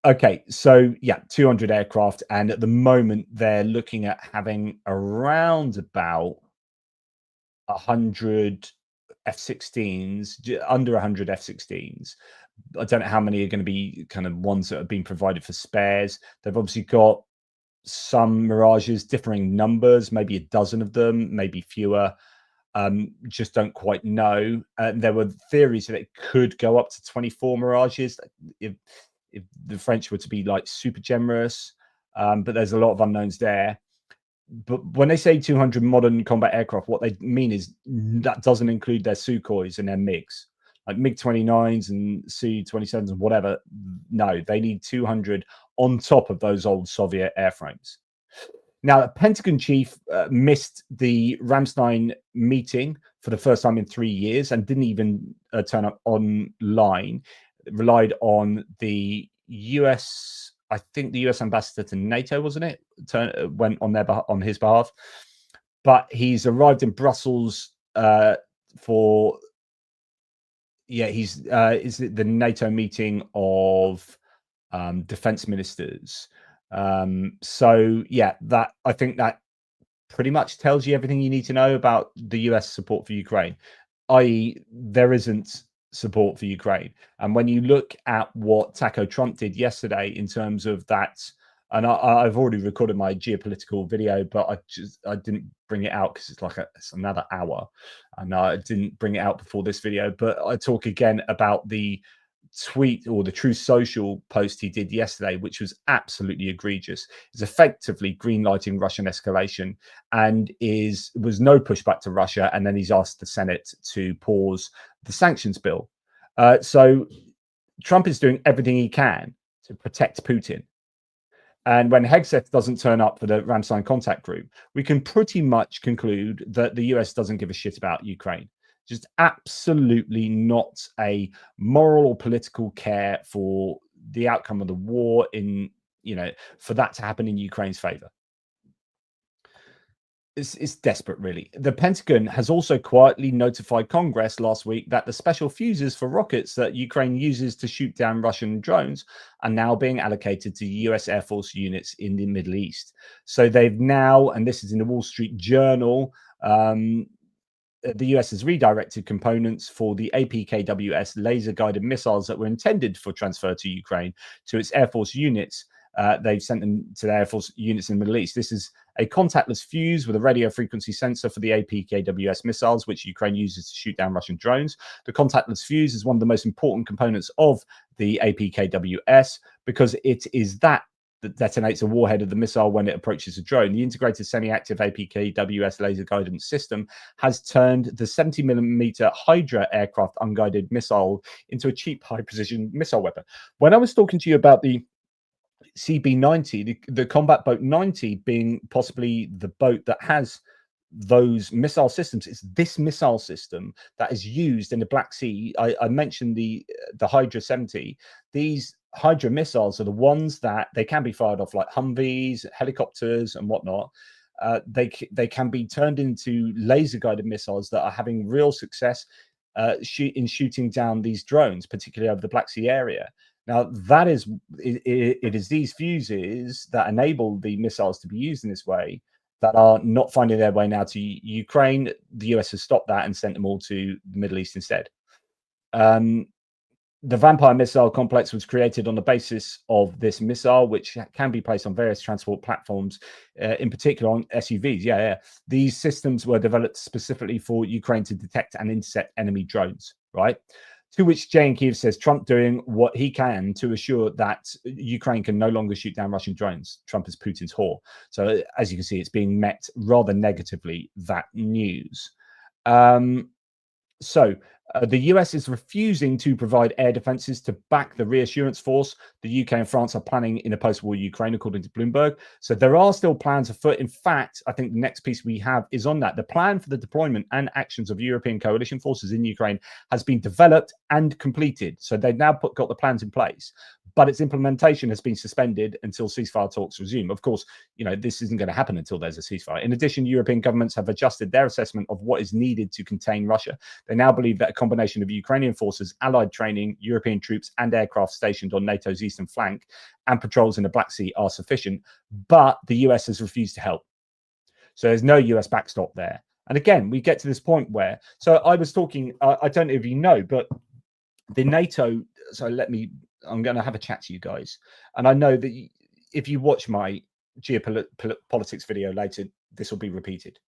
Okay, so yeah, 200 aircraft, and at the moment they're looking at having around about 100 F-16s, under 100 F-16s. I don't know how many are going to be kind of ones that have been provided for spares. They've obviously got some Mirages, differing numbers, maybe a dozen of them, maybe fewer. Just don't quite know. There were theories that it could go up to 24 Mirages if the French were to be like super generous, but there's a lot of unknowns there. But when they say 200 modern combat aircraft, what they mean is that doesn't include their Sukhois and their MiGs. like MiG-29s and Su-27s and whatever. No, they need 200 on top of those old Soviet airframes. Now, the Pentagon chief missed the Ramstein meeting for the first time in 3 years and didn't even turn up online. Relied on the US, I think the US ambassador to NATO, wasn't it? Went on his behalf. But he's arrived in Brussels for, is it the NATO meeting of defense ministers. So yeah, that I think that pretty much tells you everything you need to know about the US support for Ukraine, i.e. there isn't support for Ukraine. And when you look at what Taco Trump did yesterday in terms of that, and I've already recorded my geopolitical video, but I didn't bring it out because it's another hour, and I didn't bring it out before this video. But I talk again about the tweet or the Truth Social post he did yesterday, which was absolutely egregious. It's effectively greenlighting Russian escalation and was no pushback to Russia. And then he's asked the Senate to pause the sanctions bill. So Trump is doing everything he can to protect Putin. And when Hegseth doesn't turn up for the Ramstein contact group, we can pretty much conclude that the US doesn't give a shit about Ukraine. Just absolutely not a moral or political care for the outcome of the war for that to happen in Ukraine's favor. It's desperate, really. The Pentagon has also quietly notified Congress last week that the special fuses for rockets that Ukraine uses to shoot down Russian drones are now being allocated to US Air Force units in the Middle East. So they've now, and this is in the Wall Street Journal, the US has redirected components for the APKWS laser-guided missiles that were intended for transfer to Ukraine to its Air Force units. They've sent them to the Air Force units in the Middle East. This is a contactless fuse with a radio frequency sensor for the APKWS missiles, which Ukraine uses to shoot down Russian drones. The contactless fuse is one of the most important components of the APKWS because it is that detonates a warhead of the missile when it approaches a drone. The integrated semi-active APKWS laser guidance system has turned the 70mm Hydra aircraft unguided missile into a cheap, high-precision missile weapon. When I was talking to you about the CB-90, the combat boat 90 being possibly the boat that has those missile systems, it's this missile system that is used in the Black Sea. I mentioned the Hydra 70. These Hydra missiles are the ones that they can be fired off like Humvees, helicopters, and whatnot. They can be turned into laser guided missiles that are having real success in shooting down these drones, particularly over the Black Sea area. Now, that is it is these fuses that enable the missiles to be used in this way that are not finding their way now to Ukraine. The US has stopped that and sent them all to the Middle East instead. The Vampire missile complex was created on the basis of this missile, which can be placed on various transport platforms, in particular on SUVs. Yeah. These systems were developed specifically for Ukraine to detect and intercept enemy drones, right? To which Jay in Kiev says Trump doing what he can to assure that Ukraine can no longer shoot down Russian drones. Trump is Putin's whore. So as you can see, it's being met rather negatively, that news. The US is refusing to provide air defenses to back the reassurance force the UK and France are planning in a post-war Ukraine, according to Bloomberg. So there are still plans afoot. In fact, I think the next piece we have is on that. The plan for the deployment and actions of European coalition forces in Ukraine has been developed and completed. So they've now got the plans in place, but its implementation has been suspended until ceasefire talks resume. Of course, this isn't going to happen until there's a ceasefire. In addition, European governments have adjusted their assessment of what is needed to contain Russia. They now believe that a combination of Ukrainian forces, allied training, European troops, and aircraft stationed on NATO's eastern flank and patrols in the Black Sea are sufficient, but the US has refused to help. So there's no US backstop there. And again, we get to this point where, so I was talking, I don't know if you know, but the NATO, I'm going to have a chat to you guys. And I know that if you watch my geopolitics video later, this will be repeated.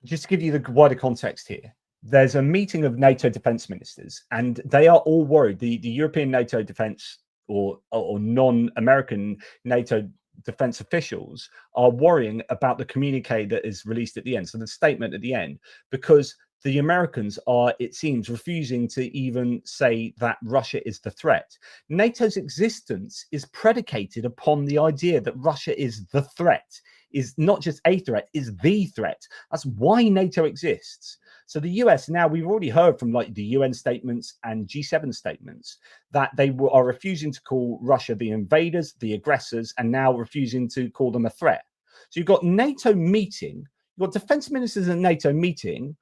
Just to give you the wider context here, there's a meeting of NATO defense ministers, and they are all worried. The European NATO defense or non-American NATO defense officials are worrying about the communique that is released at the end. So the statement at the end, because the Americans are, it seems, refusing to even say that Russia is the threat. NATO's existence is predicated upon the idea that Russia is the threat, is not just a threat, is the threat. That's why NATO exists. So the US now, we've already heard from like the UN statements and G7 statements that they are refusing to call Russia the invaders, the aggressors, and now refusing to call them a threat. So you've got NATO meeting, you've got defense ministers in NATO meeting,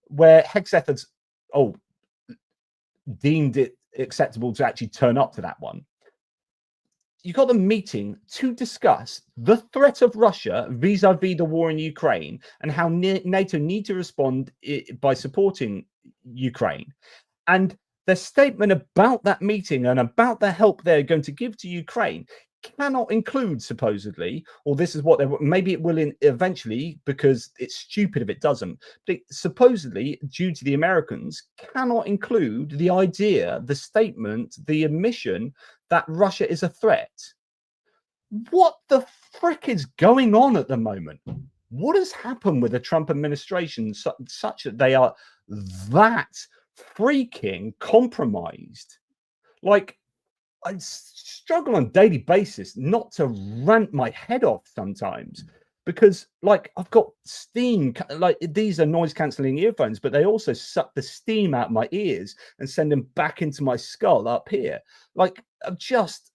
where Hegseth has deemed it acceptable to actually turn up to that one. You got them meeting to discuss the threat of Russia vis-a-vis the war in Ukraine and how NATO need to respond by supporting Ukraine. And the statement about that meeting and about the help they're going to give to Ukraine cannot include, supposedly, or this is what they maybe it will eventually, because it's stupid if it doesn't, but it, supposedly, due to the Americans, cannot include the idea, the statement, the admission that Russia is a threat. What the frick is going on at the moment? What has happened with the Trump administration such that they are that freaking compromised? Like, I struggle on a daily basis not to rant my head off sometimes, because like I've got steam, like these are noise cancelling earphones, but they also suck the steam out of my ears and send them back into my skull up here. Like, I'm just,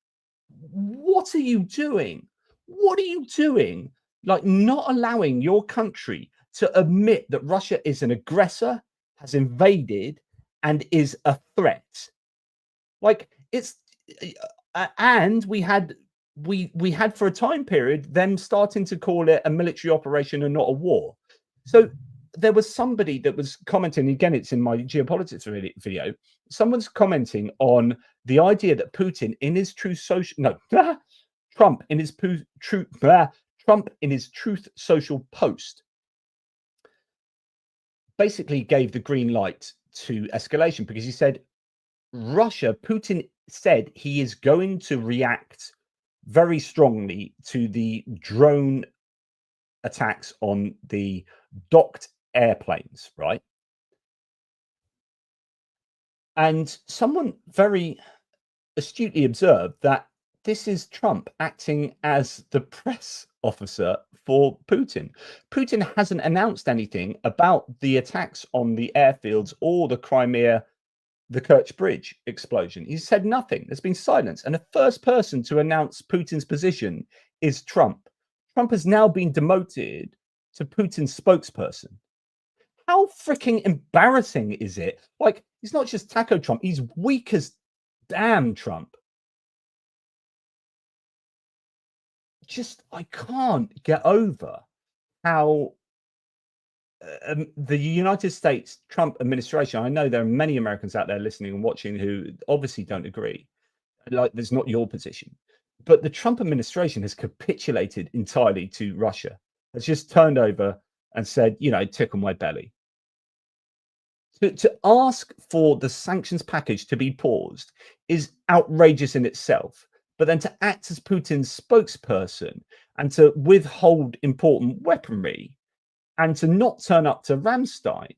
what are you doing? What are you doing? Like, not allowing your country to admit that Russia is an aggressor, has invaded, and is a threat. Like, it's, and we had for a time period them starting to call it a military operation and not a war. So there was somebody that was commenting, again, it's in my geopolitics video, someone's commenting on the idea that Putin in his true social, no, Trump in his Trump in his Truth Social post basically gave the green light to escalation, because he said Putin said he is going to react very strongly to the drone attacks on the docked airplanes, right? And someone very astutely observed that this is Trump acting as the press officer for Putin. Putin hasn't announced anything about the attacks on the airfields or the Crimea, the Kerch Bridge explosion. He said nothing. There's been silence. And the first person to announce Putin's position is Trump. Trump has now been demoted to Putin's spokesperson. How freaking embarrassing is it? Like, he's not just taco Trump, he's weak as damn Trump. Just, I can't get over how the United States Trump administration, I know there are many Americans out there listening and watching who obviously don't agree, like there's not your position, but the Trump administration has capitulated entirely to Russia. It's just turned over and said, you know, tickle my belly. To ask for the sanctions package to be paused is outrageous in itself, but then to act as Putin's spokesperson and to withhold important weaponry and to not turn up to Ramstein,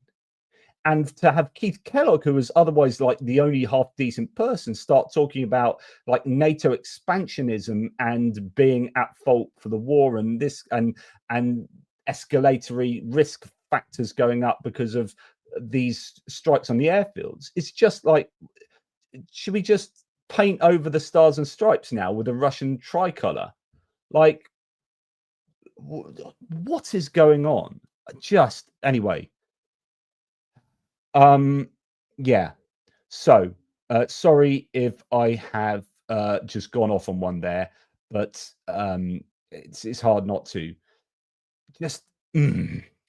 and to have Keith Kellogg, who was otherwise like the only half decent person, start talking about like NATO expansionism and being at fault for the war and this and escalatory risk factors going up because of these strikes on the airfields. It's just like, should we just paint over the stars and stripes now with a Russian tricolor? Like, what is going on? Just anyway. Yeah. So sorry if I have just gone off on one there, but it's hard not to. Just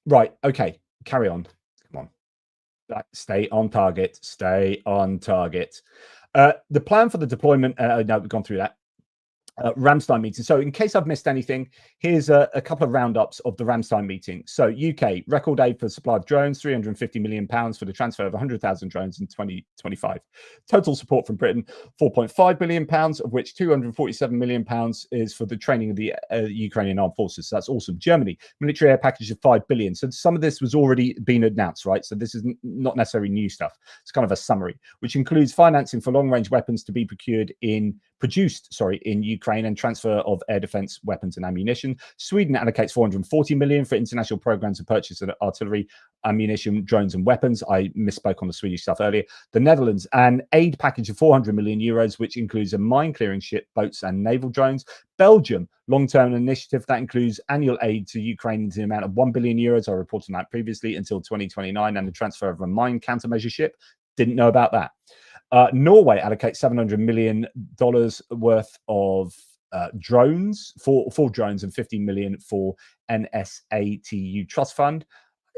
right. Okay, carry on. Come on. Stay on target. Stay on target. The plan for the deployment. No, we've gone through that. Ramstein meeting. So in case I've missed anything, here's a couple of roundups of the Ramstein meeting. So UK, record aid for supply of drones, £350 million for the transfer of 100,000 drones in 2025. Total support from Britain, £4.5 billion, of which £247 million is for the training of the Ukrainian armed forces. So that's awesome. Germany, military air package of $5 billion. So some of this was already been announced, right? So this is not necessarily new stuff. It's kind of a summary, which includes financing for long-range weapons to be produced in Ukraine, and transfer of air defense weapons and ammunition. Sweden allocates 440 million for international programs of purchase of artillery, ammunition, drones and weapons. I misspoke on the Swedish stuff earlier. The Netherlands, an aid package of 400 million euros, which includes a mine clearing ship, boats and naval drones. Belgium, long-term initiative that includes annual aid to Ukraine in the amount of 1 billion euros. I reported on that previously, until 2029, and the transfer of a mine countermeasure ship. Didn't know about that. Norway allocates $700 million worth of drones for drones, and 50 million for NSATU trust fund.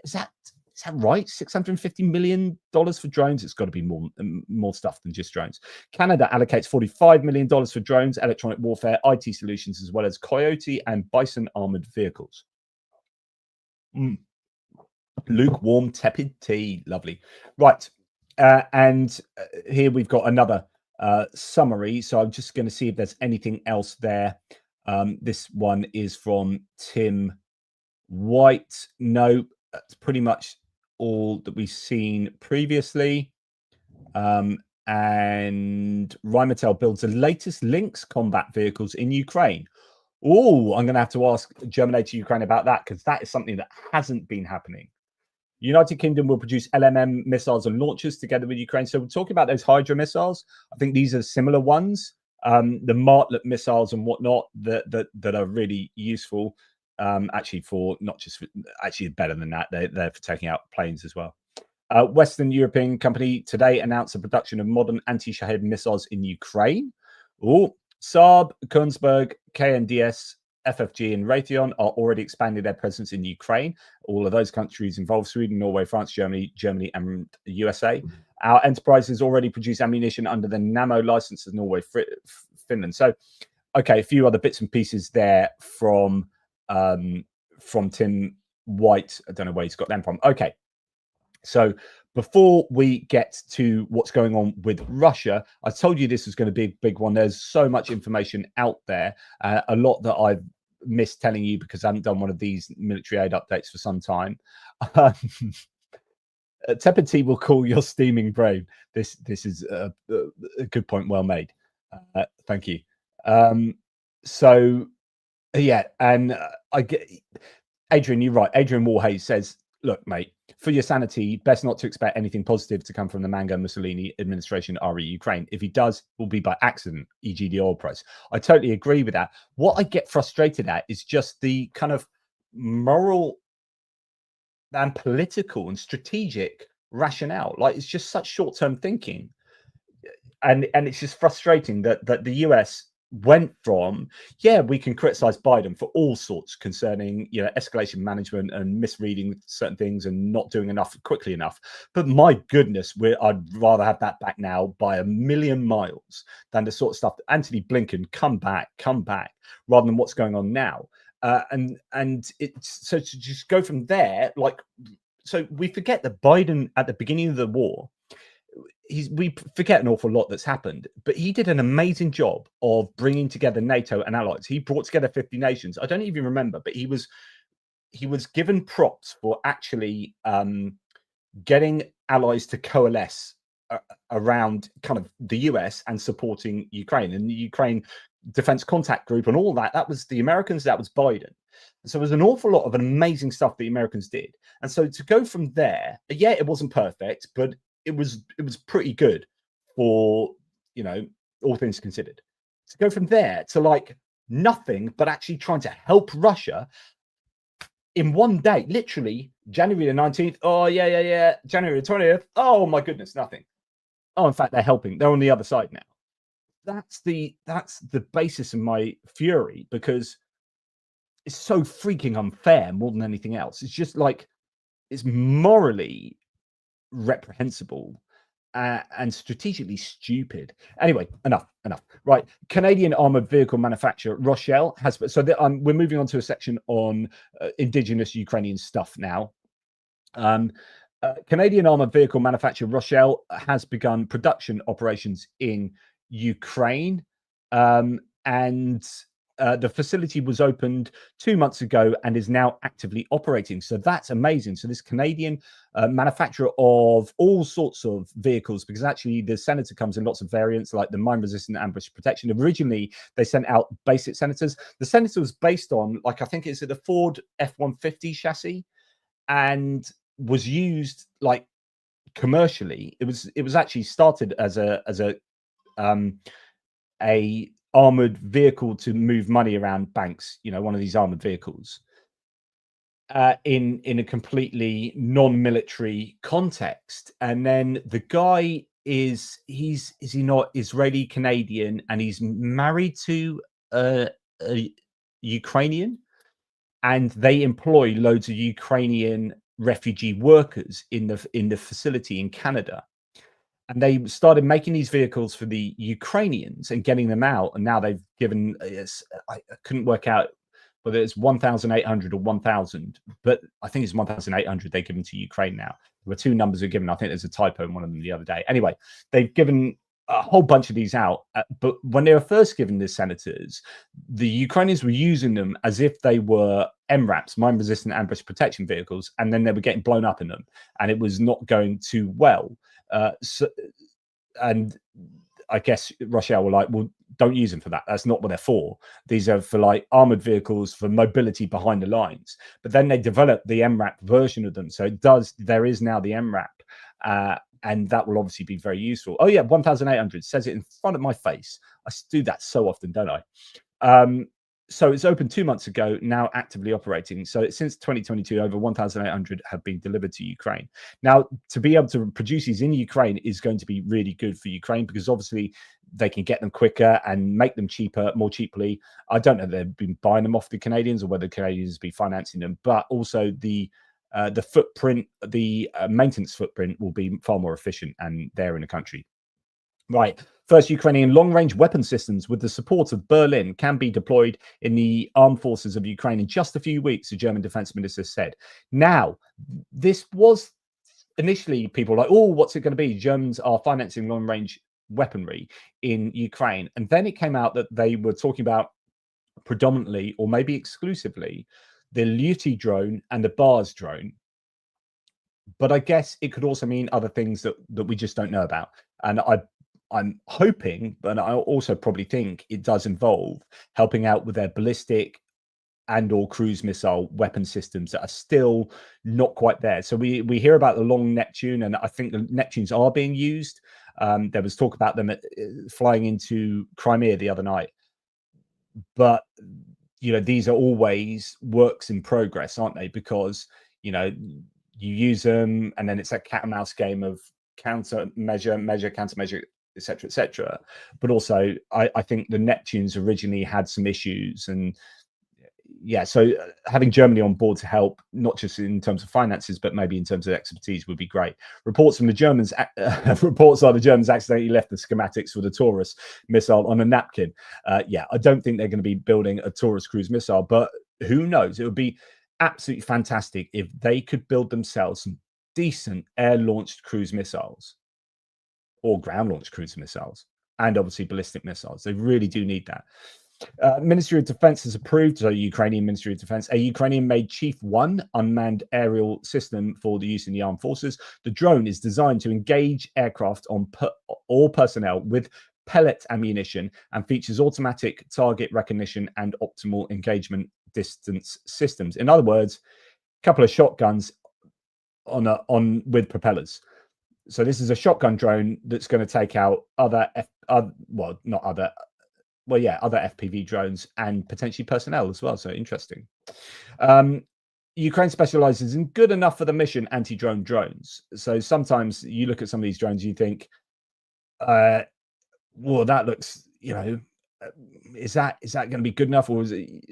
Is that right? $650 million for drones? It's got to be more stuff than just drones. Canada allocates $45 million for drones, electronic warfare, IT solutions, as well as Coyote and Bison armored vehicles. Lukewarm, tepid tea. Lovely. Right. And here we've got another summary. So I'm just going to see if there's anything else there. This one is from Tim White. No, that's pretty much all that we've seen previously. And Rheinmetall builds the latest Lynx combat vehicles in Ukraine. Oh, I'm going to have to ask German to Ukraine about that, because that is something that hasn't been happening. United Kingdom will produce LMM missiles and launchers together with Ukraine. So we're talking about those Hydra missiles. I think these are similar ones. The Martlet missiles and whatnot that are really useful. Actually, for not just actually better than that. They're for taking out planes as well. Western European company today announced the production of modern anti-Shahed missiles in Ukraine. Oh, Saab, Kongsberg, KNDS, FFG and Raytheon are already expanding their presence in Ukraine. All of those countries involve Sweden, Norway, France, Germany, and the USA. Our enterprises already produce ammunition under the NAMO licenses, Norway, Finland. So, okay, a few other bits and pieces there from Tim White. I don't know where he's got them from. Okay, so before we get to what's going on with Russia, I told you this was going to be a big one. There's so much information out there, a lot that I've missed telling you because I haven't done one of these military aid updates for some time. Tepid tea will cool your steaming brain. This is a good point, well made. Thank you. So yeah, and I get Adrian, you're right. Adrian Warhay says, look, mate, for your sanity, best not to expect anything positive to come from the Mango Mussolini administration RE Ukraine. If he does, will be by accident, e.g. the oil price. I totally agree with that. What I get frustrated at is just the kind of moral and political and strategic rationale. Like, it's just such short-term thinking. And it's just frustrating that the US went from, yeah, we can criticize Biden for all sorts concerning, escalation management and misreading certain things and not doing enough quickly enough. But my goodness, I'd rather have that back now by a million miles than the sort of stuff that Anthony Blinken come back, rather than what's going on now. And it's so to just go from there, so we forget that Biden at the beginning of the war, we forget an awful lot that's happened, but he did an amazing job of bringing together NATO and allies. He brought together 50 nations. I don't even remember, but he was given props for actually getting allies to coalesce around kind of the US and supporting Ukraine, and the Ukraine Defense Contact Group and all that. That was the Americans, that was Biden. So there's an awful lot of amazing stuff the Americans did. And so to go from there, yeah, it wasn't perfect, but it was pretty good for, all things considered. To go from there to nothing, but actually trying to help Russia in one day, literally January the 19th. Oh, yeah. January the 20th. Oh, my goodness, nothing. Oh, in fact, they're helping. They're on the other side now. That's the basis of my fury, because it's so freaking unfair more than anything else. It's just it's morally reprehensible, and strategically stupid. Anyway, enough. Right, Canadian armored vehicle manufacturer Rochelle has. So we're moving on to a section on indigenous Ukrainian stuff now. Canadian armored vehicle manufacturer Rochelle has begun production operations in Ukraine, and the facility was opened 2 months ago and is now actively operating. So that's amazing. So this Canadian manufacturer of all sorts of vehicles, because actually the Senator comes in lots of variants, like the mine-resistant ambush protection. Originally, they sent out basic Senators. The Senator was based on, like, I think it's the Ford F-150 chassis, and was used like commercially. It was actually started as a armored vehicle to move money around banks, one of these armored vehicles, in a completely non-military context. And then the guy is he not Israeli Canadian, and he's married to a Ukrainian, and they employ loads of Ukrainian refugee workers in the facility in Canada. And they started making these vehicles for the Ukrainians and getting them out. And now they've given, I couldn't work out whether it's 1,800 or 1,000, but I think it's 1,800 they've given to Ukraine now. There were two numbers are given. I think there's a typo in one of them the other day. Anyway, they've given a whole bunch of these out. But when they were first given the Senators, the Ukrainians were using them as if they were MRAPs, mine-resistant ambush protection vehicles, and then they were getting blown up in them. And it was not going too well. And I guess Rochelle were like, well, don't use them for that. That's not what they're for. These are for like armored vehicles for mobility behind the lines. But then they developed the MRAP version of them. So there is now the MRAP, and that will obviously be very useful. Oh yeah, 1,800 says it in front of my face. I do that so often, don't I? So it's opened 2 months ago, now actively operating. So since 2022, over 1,800 have been delivered to Ukraine. Now, to be able to produce these in Ukraine is going to be really good for Ukraine, because obviously they can get them quicker and make them cheaper, more cheaply. I don't know if they've been buying them off the Canadians or whether the Canadians be financing them, but also the footprint, the maintenance footprint will be far more efficient, and they're in the country. Right. First Ukrainian long-range weapon systems with the support of Berlin can be deployed in the armed forces of Ukraine in just a few weeks, the German defense minister said. Now, this was initially people were like, oh, what's it going to be? Germans are financing long-range weaponry in Ukraine. And then it came out that they were talking about predominantly, or maybe exclusively, the Lutey drone and the Bars drone. But I guess it could also mean other things that we just don't know about. And I'm hoping, but I also probably think it does involve helping out with their ballistic and or cruise missile weapon systems that are still not quite there. So we hear about the long Neptune, and I think the Neptunes are being used. There was talk about them flying into Crimea the other night. But, these are always works in progress, aren't they? Because, you use them and then it's a cat and mouse game of countermeasure, countermeasure, etc. But also I think the Neptunes originally had some issues, and yeah, so having Germany on board to help, not just in terms of finances but maybe in terms of expertise, would be great. Reports are the Germans accidentally left the schematics for the Taurus missile on a napkin. Yeah, I don't think they're going to be building a Taurus cruise missile, but who knows? It would be absolutely fantastic if they could build themselves some decent air-launched cruise missiles, or ground-launched cruise missiles, and obviously ballistic missiles. They really do need that. Ministry of Defense has approved, so Ukrainian Ministry of Defense, a Ukrainian-made Chief 1 unmanned aerial system for the use in the armed forces. The drone is designed to engage aircraft or personnel with pellet ammunition and features automatic target recognition and optimal engagement distance systems. In other words, a couple of shotguns with propellers. So this is a shotgun drone that's going to take out other FPV drones and potentially personnel as well. So interesting. Ukraine specializes in good enough for the mission anti-drone drones. So sometimes you look at some of these drones, you think, well, that looks, is that going to be good enough, or is it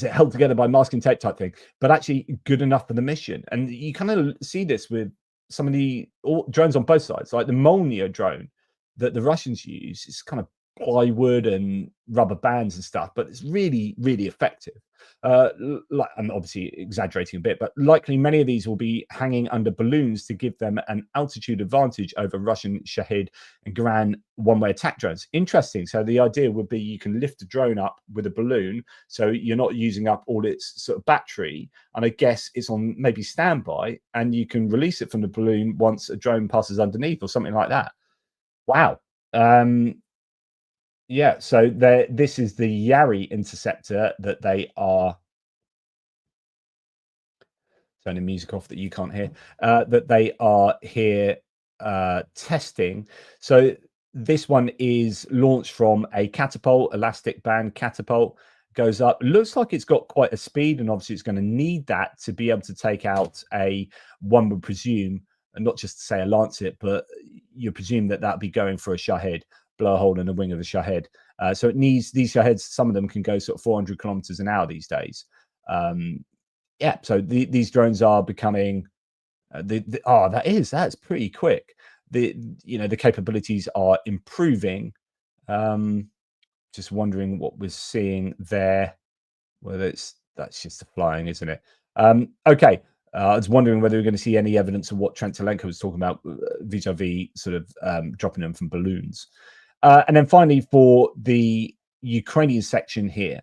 held together by masking tape type thing? But actually good enough for the mission. And you kind of see this with some of the drones on both sides, like the Molnir drone that the Russians use, is kind of plywood and rubber bands and stuff, but it's really, really effective. Like, I'm obviously exaggerating a bit, but likely many of these will be hanging under balloons to give them an altitude advantage over Russian Shahed and Garan one-way attack drones. Interesting. So the idea would be you can lift a drone up with a balloon, so you're not using up all its sort of battery, and I guess it's on maybe standby, and you can release it from the balloon once a drone passes underneath or something like that. Wow. Yeah, so this is the Yari interceptor that they are turning music off that you can't hear, that they are here testing. So this one is launched from a catapult, elastic band catapult, goes up. Looks like it's got quite a speed, and obviously it's going to need that to be able to take out one would presume, and not just to say a Lancet, but you presume that that'd be going for a Shahed, blow a hole in the wing of a Shahed. So it needs these Shaheds. Some of them can go sort of 400 kilometers an hour these days. Yeah, so these drones are becoming that's pretty quick. The capabilities are improving. Just wondering what we're seeing there. Whether that's just the flying, isn't it? Okay. I was wondering whether we're going to see any evidence of what Trent Telenko was talking about vis-a-vis sort of dropping them from balloons. And then finally, for the Ukrainian section here,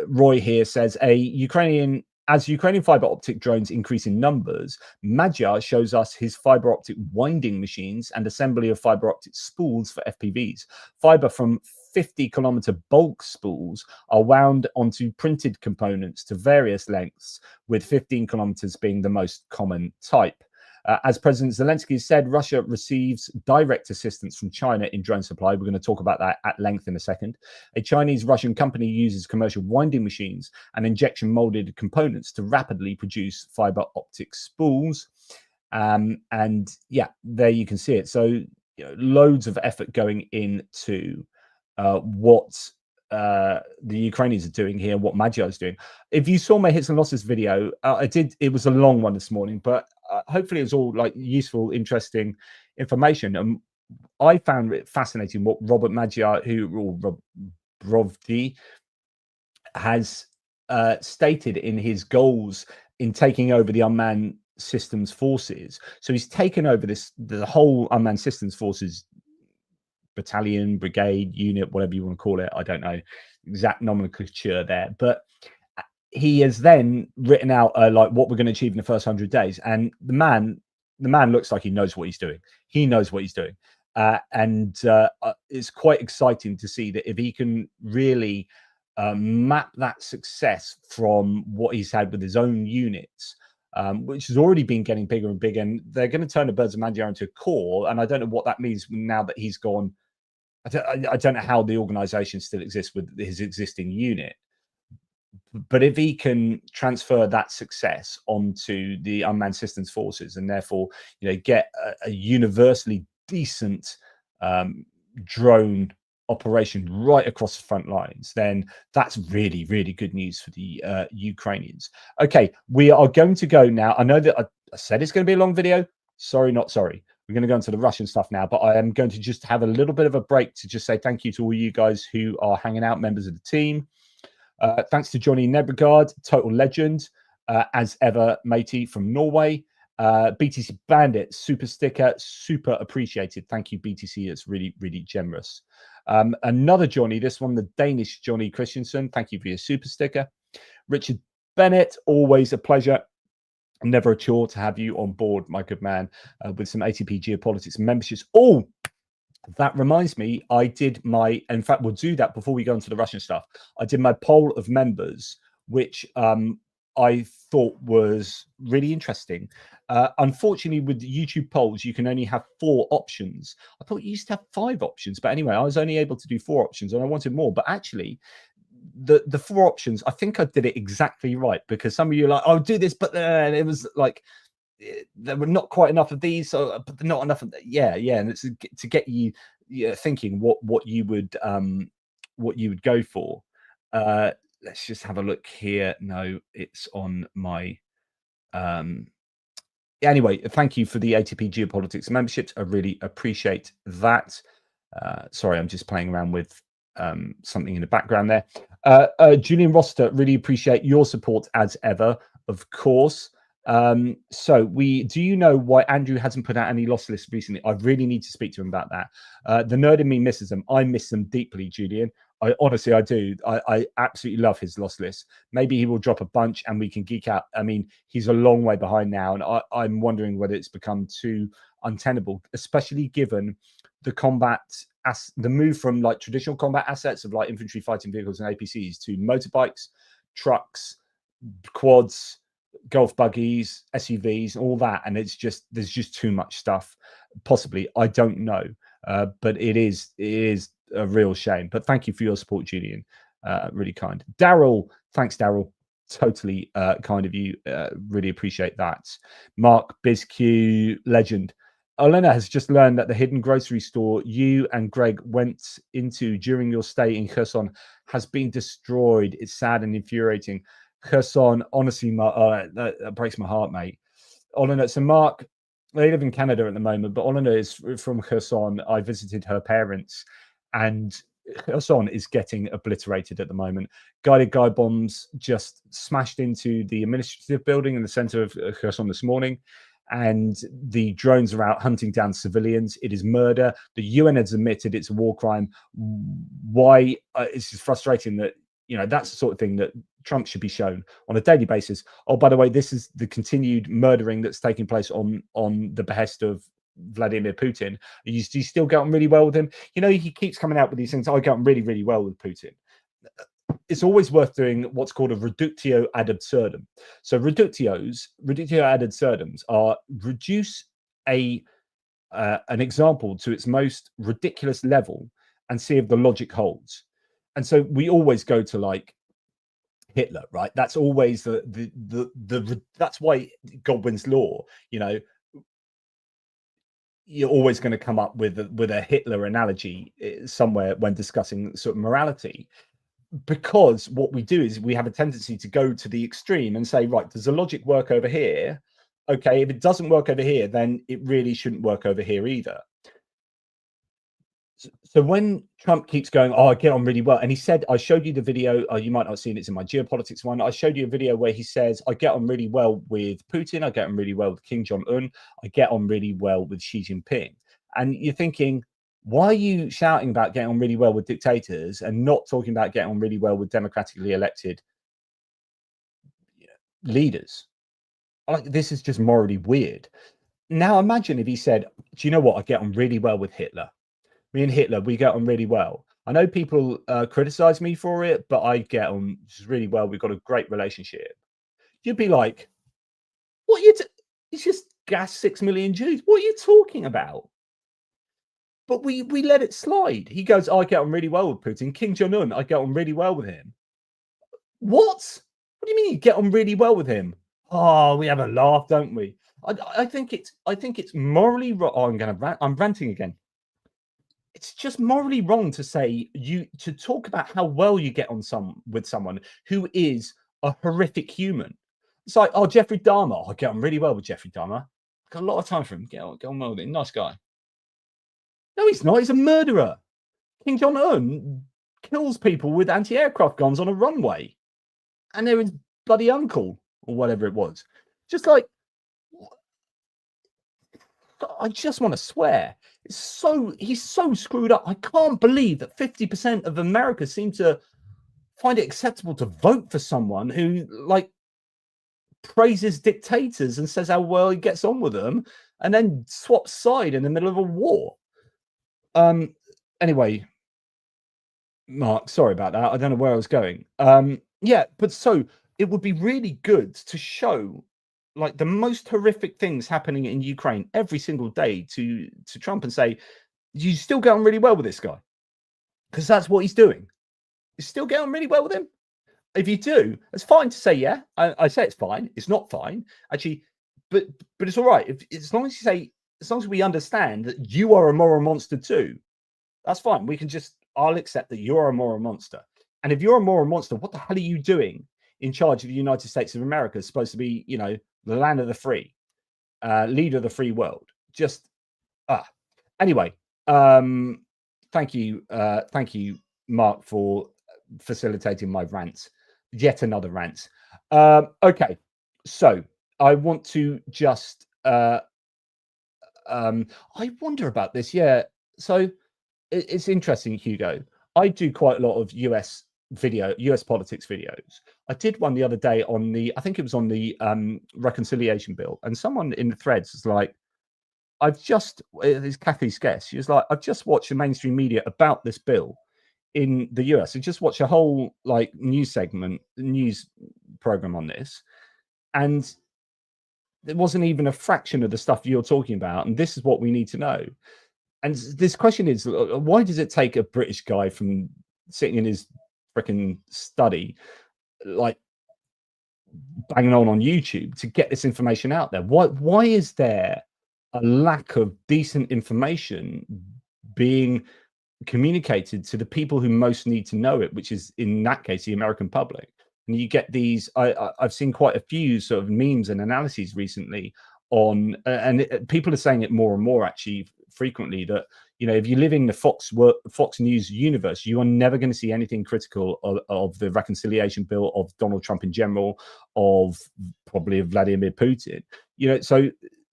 Roy here says as Ukrainian fiber optic drones increase in numbers, Magyar shows us his fiber optic winding machines and assembly of fiber optic spools for FPVs. Fiber from 50-kilometer bulk spools are wound onto printed components to various lengths, with 15 kilometers being the most common type. As President Zelensky said, Russia receives direct assistance from China in drone supply. We're going to talk about that at length in a second. A Chinese-Russian company uses commercial winding machines and injection-molded components to rapidly produce fiber optic spools. And yeah, there you can see it. So loads of effort going into what the Ukrainians are doing here, what Magyar is doing. If you saw my hits and losses video, it was a long one this morning, but hopefully it was all like useful, interesting information. And I found it fascinating what Robert Magyar, Brovdi, has stated in his goals in taking over the unmanned systems forces. So he's taken over the whole unmanned systems forces battalion, brigade, unit, whatever you want to call it. I don't know exact nomenclature there, but he has then written out like what we're going to achieve in the first 100 days. And the man looks like he knows what he's doing. He knows what he's doing. And it's quite exciting to see that if he can really map that success from what he's had with his own units, which has already been getting bigger and bigger, and they're going to turn the Birds of Magyar into a core. And I don't know what that means now that he's gone. I don't know how the organization still exists with his existing unit, but if he can transfer that success onto the unmanned systems forces and therefore get a universally decent drone operation right across the front lines, then that's really, really good news for the Ukrainians. Okay, we are going to go now. I know that I said it's going to be a long video. Sorry, not sorry. We're going to go into the Russian stuff now, but I am going to just have a little bit of a break to just say thank you to all you guys who are hanging out, members of the team. Thanks to Johnny Nebregard, total legend, as ever, matey from Norway. BTC Bandit, super sticker, super appreciated. Thank you, BTC. It's really, really generous. Another Johnny, this one, the Danish Johnny Christensen. Thank you for your super sticker. Richard Bennett, always a pleasure. Never a chore to have you on board, my good man, with some ATP Geopolitics memberships. Oh, that reminds me, in fact, we'll do that before we go into the Russian stuff. I did my poll of members, which I thought was really interesting. Unfortunately, with the YouTube polls, you can only have 4 options. I thought you used to have 5 options, but anyway, I was only able to do 4 options and I wanted more. But actually, the 4 options, I think I did it exactly right, because some of you are like, "I'll do this," but it was like there were not quite enough of these, so but not enough of that. Yeah, and it's to get you thinking what you would go for. Let's just have a look here. No, it's on my Anyway, thank you for the ATP Geopolitics memberships. I really appreciate that. Sorry, I'm just playing around with something in the background there. Julian Roster, really appreciate your support as ever, of course. So do you know why Andrew hasn't put out any loss lists recently? I really need to speak to him about that. The nerd in me misses them. I miss them deeply, Julian. Honestly, I do. I absolutely love his loss list. Maybe he will drop a bunch and we can geek out. I mean, he's a long way behind now, and I'm wondering whether it's become too untenable, especially given the move from like traditional combat assets of like infantry fighting vehicles and APCs to motorbikes, trucks, quads, golf buggies, SUVs, all that, and there's just too much stuff. Possibly, I don't know, but it is a real shame. But thank you for your support, Julian. Really kind. Daryl, thanks, Daryl. Totally kind of you. Really appreciate that. Mark BizQ, legend. Olena has just learned that the hidden grocery store you and Greg went into during your stay in Kherson has been destroyed. It's sad and infuriating. Kherson, honestly, that breaks my heart, mate. Olena, so Mark, they live in Canada at the moment, but Olena is from Kherson. I visited her parents, and Kherson is getting obliterated at the moment. Guided guide bombs just smashed into the administrative building in the center of Kherson this morning, and the drones are out hunting down civilians. It is murder. The UN has admitted it's a war crime. Why? It's just frustrating that, you know, that's the sort of thing that Trump should be shown on a daily basis. Oh, by the way, this is the continued murdering that's taking place on the behest of Vladimir Putin. Do you still get on really well with him? You know, he keeps coming out with these things. I get on really, really well with Putin. It's always worth doing what's called a reductio ad absurdum. So reductio ad absurdums are reduce an example to its most ridiculous level and see if the logic holds. And so we always go to like Hitler, right? That's always that's why Godwin's law, you know, you're always going to come up with a Hitler analogy somewhere when discussing sort of morality, because what we do is we have a tendency to go to the extreme and say, right, does the logic work over here? Okay, if it doesn't work over here, then it really shouldn't work over here either. So when Trump keeps going, oh, I get on really well, and he said, I showed you the video, you might not have seen it, it's in my geopolitics one. I showed you a video where he says, I get on really well with Putin, I get on really well with Kim Jong-un, I get on really well with Xi Jinping. And you're thinking, why are you shouting about getting on really well with dictators and not talking about getting on really well with democratically elected leaders? Like, this is just morally weird. Now imagine if he said, do you know what, I get on really well with Hitler. Me and Hitler, we get on really well. I know people criticize me for it, but I get on just really well. We've got a great relationship. You'd be like, what are you it's just gas 6 million Jews. What are you talking about? But we let it slide. He goes, oh, I get on really well with Putin. Kim Jong-un, I get on really well with him. What? What do you mean you get on really well with him? Oh, we have a laugh, don't we? I think it's morally wrong. Oh, I'm ranting again. It's just morally wrong to say to talk about how well you get on with someone who is a horrific human. It's like, oh, Jeffrey Dahmer. I get on really well with Jeffrey Dahmer. Got a lot of time for him. Get on well with him. Nice guy. No, he's not. He's a murderer. Kim Jong-un kills people with anti-aircraft guns on a runway, and they're his bloody uncle or whatever it was. Just like, I just want to swear. He's so screwed up. I can't believe that 50% of America seem to find it acceptable to vote for someone who like praises dictators and says how well he gets on with them, and then swaps side in the middle of a war. Anyway, Mark, sorry about that. I don't know where I was going. Yeah, but so it would be really good to show like the most horrific things happening in Ukraine every single day to Trump and say, you still get on really well with this guy? Because that's what he's doing. You still get on really well with him? If you do, it's fine to say, yeah. I say it's fine. It's not fine, actually, but it's all right. As long as you say, as long as we understand that you are a moral monster too, that's fine. I'll accept that you're a moral monster. And if you're a moral monster, what the hell are you doing in charge of the United States of America? It's supposed to be, you know, the land of the free. leader of the free world. Just anyway. Thank you, Mark, for facilitating my rants. Yet another rant. Okay, so I want to just I wonder about this. Yeah, so it's interesting, Hugo. I do quite a lot of US politics videos. I did one the other day on I think it was on the reconciliation bill, and someone in the threads was like, it's Kathy's guess. She was like, I've just watched the mainstream media about this bill in the US. I just watched a whole news program on this, and there wasn't even a fraction of the stuff you're talking about. And this is what we need to know. And this question is, why does it take a British guy from sitting in his freaking study, banging on YouTube to get this information out there? Why is there a lack of decent information being communicated to the people who most need to know it, which is in that case the American public? And you get these, I've seen quite a few sort of memes and analyses recently on, and people are saying it more and more actually frequently, that if you live in the Fox News universe, you are never going to see anything critical of the reconciliation bill, of Donald Trump in general, of probably Vladimir Putin. So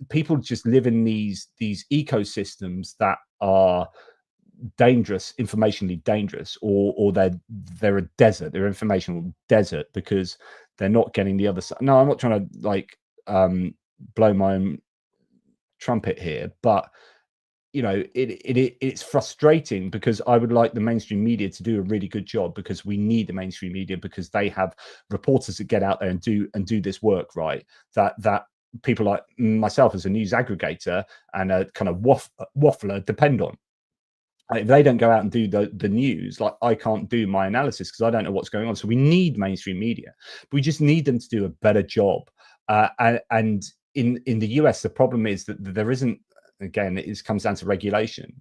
people just live in these ecosystems that are dangerous, informationally dangerous, or they're a desert, they're informational desert, because they're not getting the other side. No, I'm not trying to blow my own trumpet here, but it's frustrating, because I would like the mainstream media to do a really good job, because we need the mainstream media, because they have reporters that get out there and do this work right, that people like myself as a news aggregator and a kind of waffler depend on. If they don't go out and do the news, I can't do my analysis, because I don't know what's going on. So we need mainstream media. We just need them to do a better job. And in the US, the problem is that there isn't. Again, it comes down to regulation.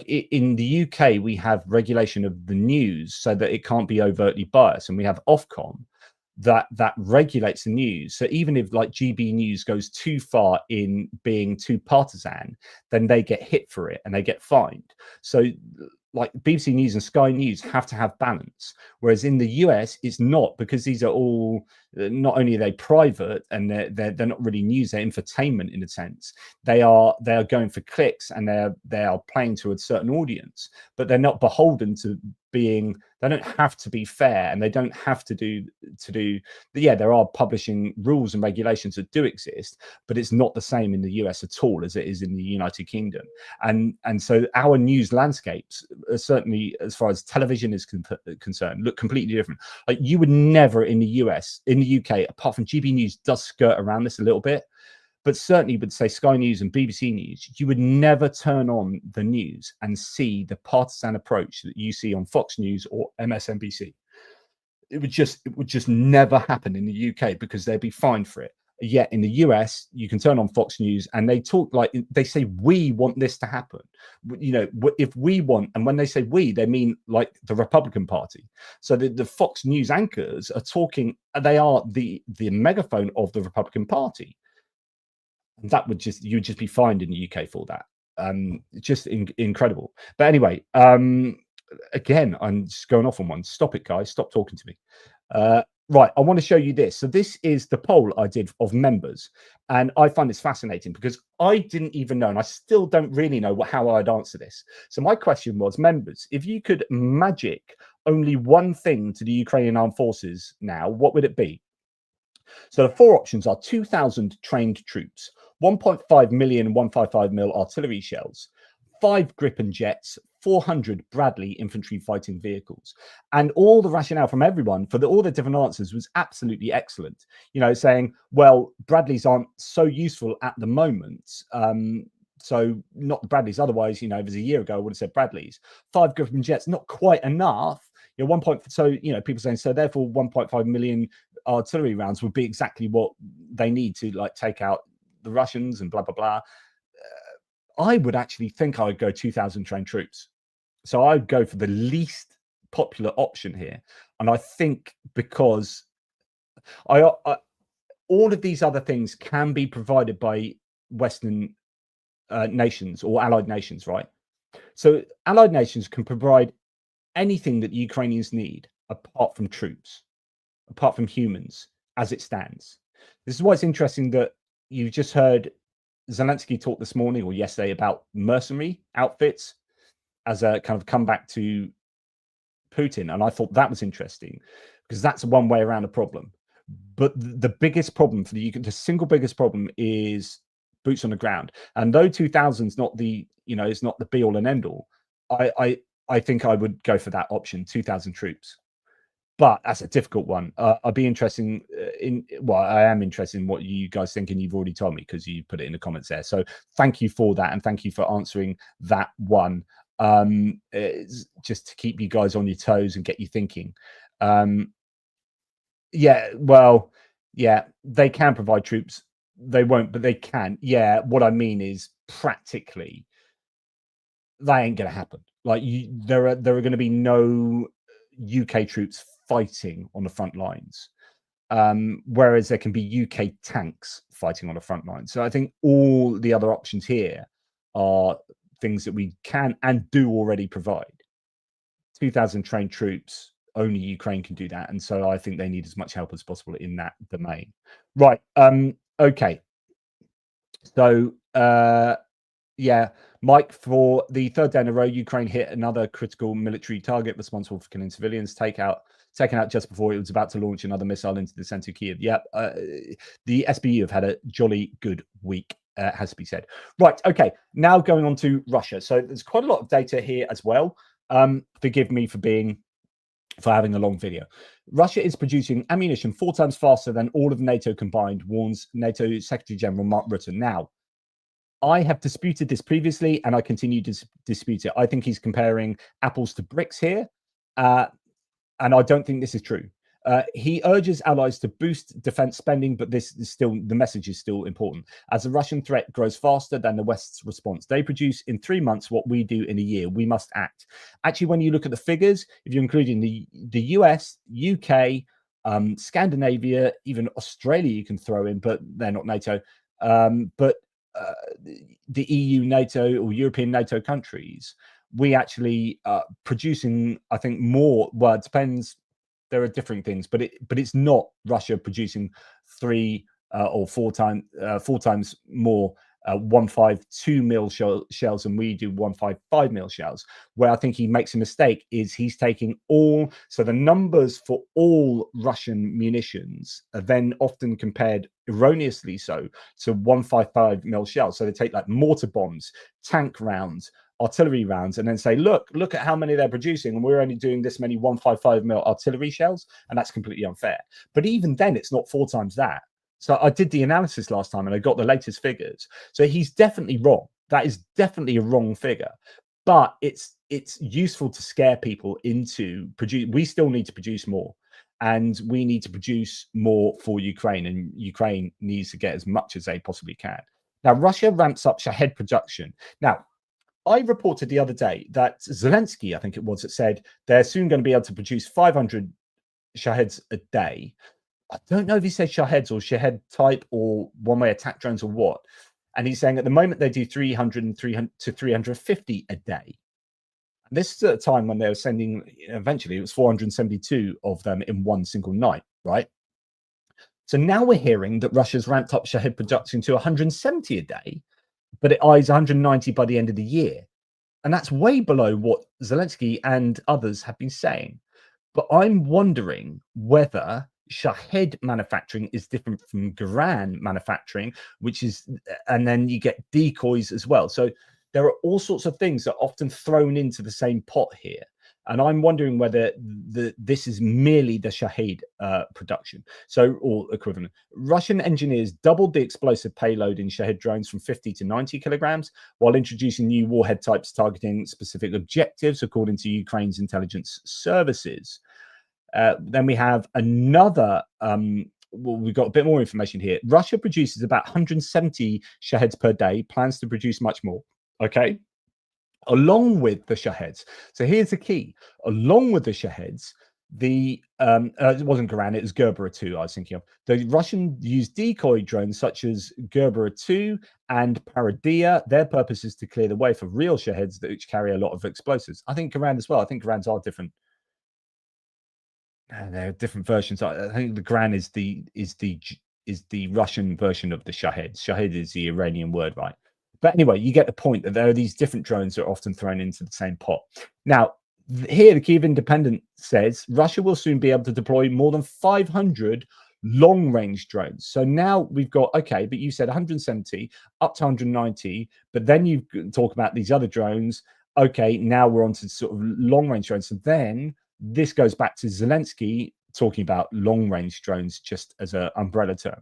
In the UK, we have regulation of the news so that it can't be overtly biased, and we have Ofcom that regulates the news. So even if GB News goes too far in being too partisan, then they get hit for it and they get fined. So BBC News and Sky News have to have balance, whereas in the US it's not, because these are all, not only are they private and they're not really news, they're infotainment in a sense. They are going for clicks, and they are playing to a certain audience, but they're not beholden to being, they don't have to be fair, and they don't have to do there are publishing rules and regulations that do exist, but it's not the same in the US at all as it is in the United Kingdom. And so our news landscapes, certainly as far as television is concerned, look completely different. You would never in the UK, apart from GB News does skirt around this a little bit, but certainly would say Sky News and BBC News, you would never turn on the news and see the partisan approach that you see on Fox News or MSNBC. It would just never happen in the UK, because they'd be fined for it. Yet in the US, you can turn on Fox News and they talk they say, we want this to happen. If we want, and when they say we, they mean the Republican Party. So the Fox News anchors are talking, they are the megaphone of the Republican Party. And that would you'd just be fined in the UK for that. Just incredible. But anyway, again, I'm just going off on one. Stop it, guys. Stop talking to me. Right, I want to show you this. So this is the poll I did of members, and I find this fascinating, because I didn't even know, and I still don't really know how I'd answer this. So my question was, members, if you could magic only one thing to the Ukrainian armed forces now, what would it be? So the four options are 2,000 trained troops, 1.5 million 155mm artillery shells, 5 Gripen jets, 400 Bradley infantry fighting vehicles. And all the rationale from everyone for all the different answers was absolutely excellent. Saying, well, Bradleys aren't so useful at the moment. So not the Bradleys. Otherwise, if it was a year ago, I would have said Bradleys. 5 Gripen jets, not quite enough. People saying, so therefore 1.5 million artillery rounds would be exactly what they need to take out the Russians and blah, blah, blah. I would actually think I would go 2,000 trained troops. So I'd go for the least popular option here. And I think because all of these other things can be provided by Western nations or allied nations, right? So allied nations can provide anything that the Ukrainians need apart from troops, apart from humans, as it stands. This is why it's interesting that you just heard Zelensky talk this morning or yesterday about mercenary outfits as a kind of comeback to Putin. And I thought that was interesting because that's one way around the problem. But the biggest problem for the single biggest problem is boots on the ground. And though 2000 is not the, it's not the be all and end all, I think I would go for that option, 2,000 troops. But that's a difficult one. I'd be interested I am interested in what you guys think, and you've already told me because you put it in the comments there. So thank you for that, and thank you for answering that one. Just to keep you guys on your toes and get you thinking. Yeah, well, yeah, they can provide troops. They won't, but they can. Yeah, what I mean is practically, that ain't going to happen. Like there are going to be no UK troops fighting on the front lines, whereas there can be UK tanks fighting on the front line. So I think all the other options here are things that we can and do already provide. 2,000 trained troops, only Ukraine can do that, and so I think they need as much help as possible in that domain. Right. Okay. So yeah, Mike, for the third day in a row, Ukraine hit another critical military target responsible for killing civilians, taken out just before it was about to launch another missile into the center of Kiev. Yep, the SBU have had a jolly good week, has to be said. Right, okay, now going on to Russia. So there's quite a lot of data here as well. Forgive me for having a long video. Russia is producing ammunition 4 times faster than all of NATO combined, warns NATO Secretary General Mark Rutte. Now, I have disputed this previously, and I continue to dispute it. I think he's comparing apples to bricks here, and I don't think this is true. He urges allies to boost defense spending, but this is still, the message is still important. As the Russian threat grows faster than the West's response, they produce in 3 months what we do in a year. We must act. Actually, when you look at the figures, if you're including the US, UK, Scandinavia, even Australia, you can throw in, but they're not NATO. But the EU, NATO, or European NATO countries, we actually producing, I think, more. Well, it depends. There are different things, but it's not Russia producing 3 or 4 times more 152 mil shells than we do 155 mil shells. Where I think he makes a mistake is he's taking all, so the numbers for all Russian munitions are then often compared erroneously so to 155 mil shells. So they take like mortar bombs, tank rounds, artillery rounds, and then say, look at how many they're producing, and we're only doing this many 155 mil artillery shells, and that's completely unfair. But even then, it's not 4 times that. So I did the analysis last time and I got the latest figures. So he's definitely wrong. That is definitely a wrong figure. But it's useful to scare people into produce. We still need to produce more, and we need to produce more for Ukraine, and Ukraine needs to get as much as they possibly can. Now, Russia ramps up Shahed production. Now, I reported the other day that Zelensky, I think it was, that said they're soon going to be able to produce 500 Shaheds a day. I don't know if he said Shaheds or Shahed type or one-way attack drones or what. And he's saying at the moment they do 300 to 350 a day. And this is at a time when they were sending, eventually it was 472 of them in one single night, right? So now we're hearing that Russia's ramped up Shahed production to 170 a day, but it eyes 190 by the end of the year. And that's way below what Zelensky and others have been saying. But I'm wondering whether Shahed manufacturing is different from Garan manufacturing, which is, and then you get decoys as well. So there are all sorts of things that are often thrown into the same pot here. And I'm wondering whether this is merely the Shahed production, so or equivalent. Russian engineers doubled the explosive payload in Shahed drones from 50 to 90 kilograms, while introducing new warhead types targeting specific objectives, according to Ukraine's intelligence services. Then we have another. Well, we've got a bit more information here. Russia produces about 170 Shaheds per day. Plans to produce much more. Okay. Along with the Shaheds. So here's the key. Along with the Shaheds, it wasn't Garan, it was Gerbera 2 I was thinking of. The Russian used decoy drones such as Gerbera 2 and Paradia. Their purpose is to clear the way for real Shaheds which carry a lot of explosives. I think Garan as well. I think Garans are different. They're different versions. I think the Gran is the Russian version of the Shahed. Shahed is the Iranian word, right? But anyway, you get the point that there are these different drones that are often thrown into the same pot. Now, here the Kyiv Independent says Russia will soon be able to deploy more than 500 long-range drones. So now we've got, okay, but you said 170 up to 190, but then you talk about these other drones. Okay, now we're on to sort of long-range drones. So then this goes back to Zelensky talking about long-range drones just as an umbrella term.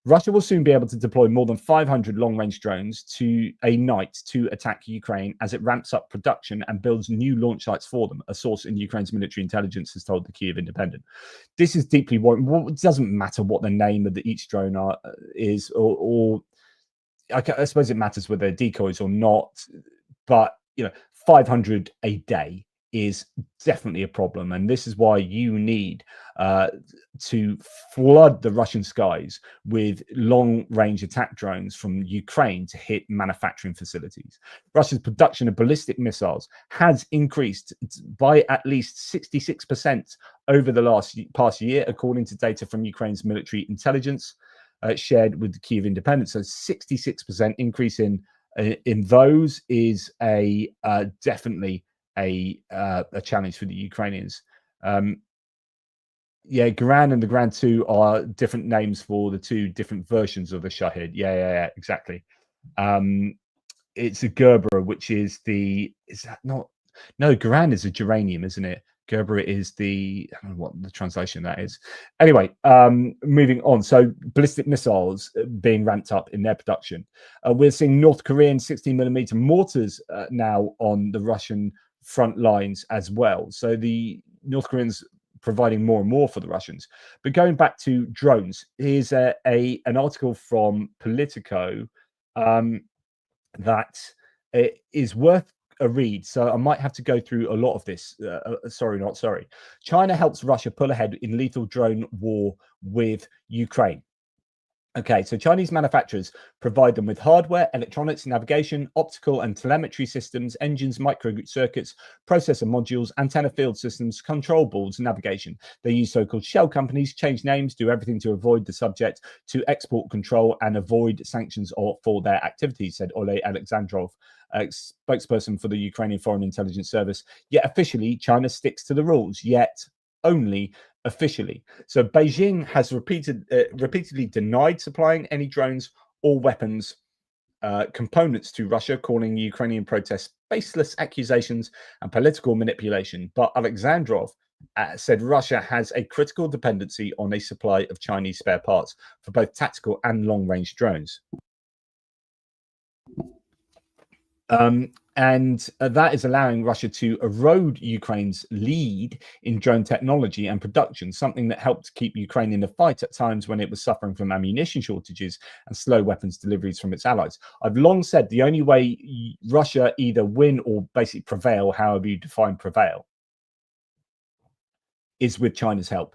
Russia will soon be able to deploy more than 500 long-range drones to a night to attack Ukraine as it ramps up production and builds new launch sites for them, a source in Ukraine's military intelligence has told the Kyiv Independent. This is deeply worrying. It doesn't matter what the name of each drone is, or I suppose it matters whether they're decoys or not, but 500 a day is definitely a problem, and this is why you need to flood the Russian skies with long-range attack drones from Ukraine to hit manufacturing facilities. Russia's production of ballistic missiles has increased by at least 66% over the past year, according to data from Ukraine's military intelligence shared with the Kyiv Independent. So 66% increase in those is definitely a challenge for the Ukrainians. Garan and the Gran 2 are different names for the two different versions of the Shahed. Yeah, exactly. It's a Gerbera, which is Garan is a geranium, isn't it? Gerbera is I don't know what the translation of that is. Anyway, moving on. So ballistic missiles being ramped up in their production. We're seeing North Korean 16mm mortars now on the Russian front lines as well. So the North Koreans providing more and more for the Russians. But going back to drones, here's an article from Politico that is worth a read. So I might have to go through a lot of this. Sorry. China helps Russia pull ahead in lethal drone war with Ukraine. Okay, so Chinese manufacturers provide them with hardware, electronics, navigation, optical and telemetry systems, engines, microcircuits, processor modules, antenna field systems, control boards, navigation. They use so-called shell companies, change names, do everything to avoid the subject to export control and avoid sanctions for their activities, said Ole Alexandrov, spokesperson for the Ukrainian Foreign Intelligence Service. Yet officially, China sticks to the rules, yet only officially. So Beijing has repeatedly denied supplying any drones or weapons components to Russia, calling Ukrainian protests baseless accusations and political manipulation. But Alexandrov said Russia has a critical dependency on a supply of Chinese spare parts for both tactical and long-range drones. And that is allowing Russia to erode Ukraine's lead in drone technology and production, something that helped keep Ukraine in the fight at times when it was suffering from ammunition shortages and slow weapons deliveries from its allies. I've long said the only way Russia either win or basically prevail, however you define prevail, is with China's help.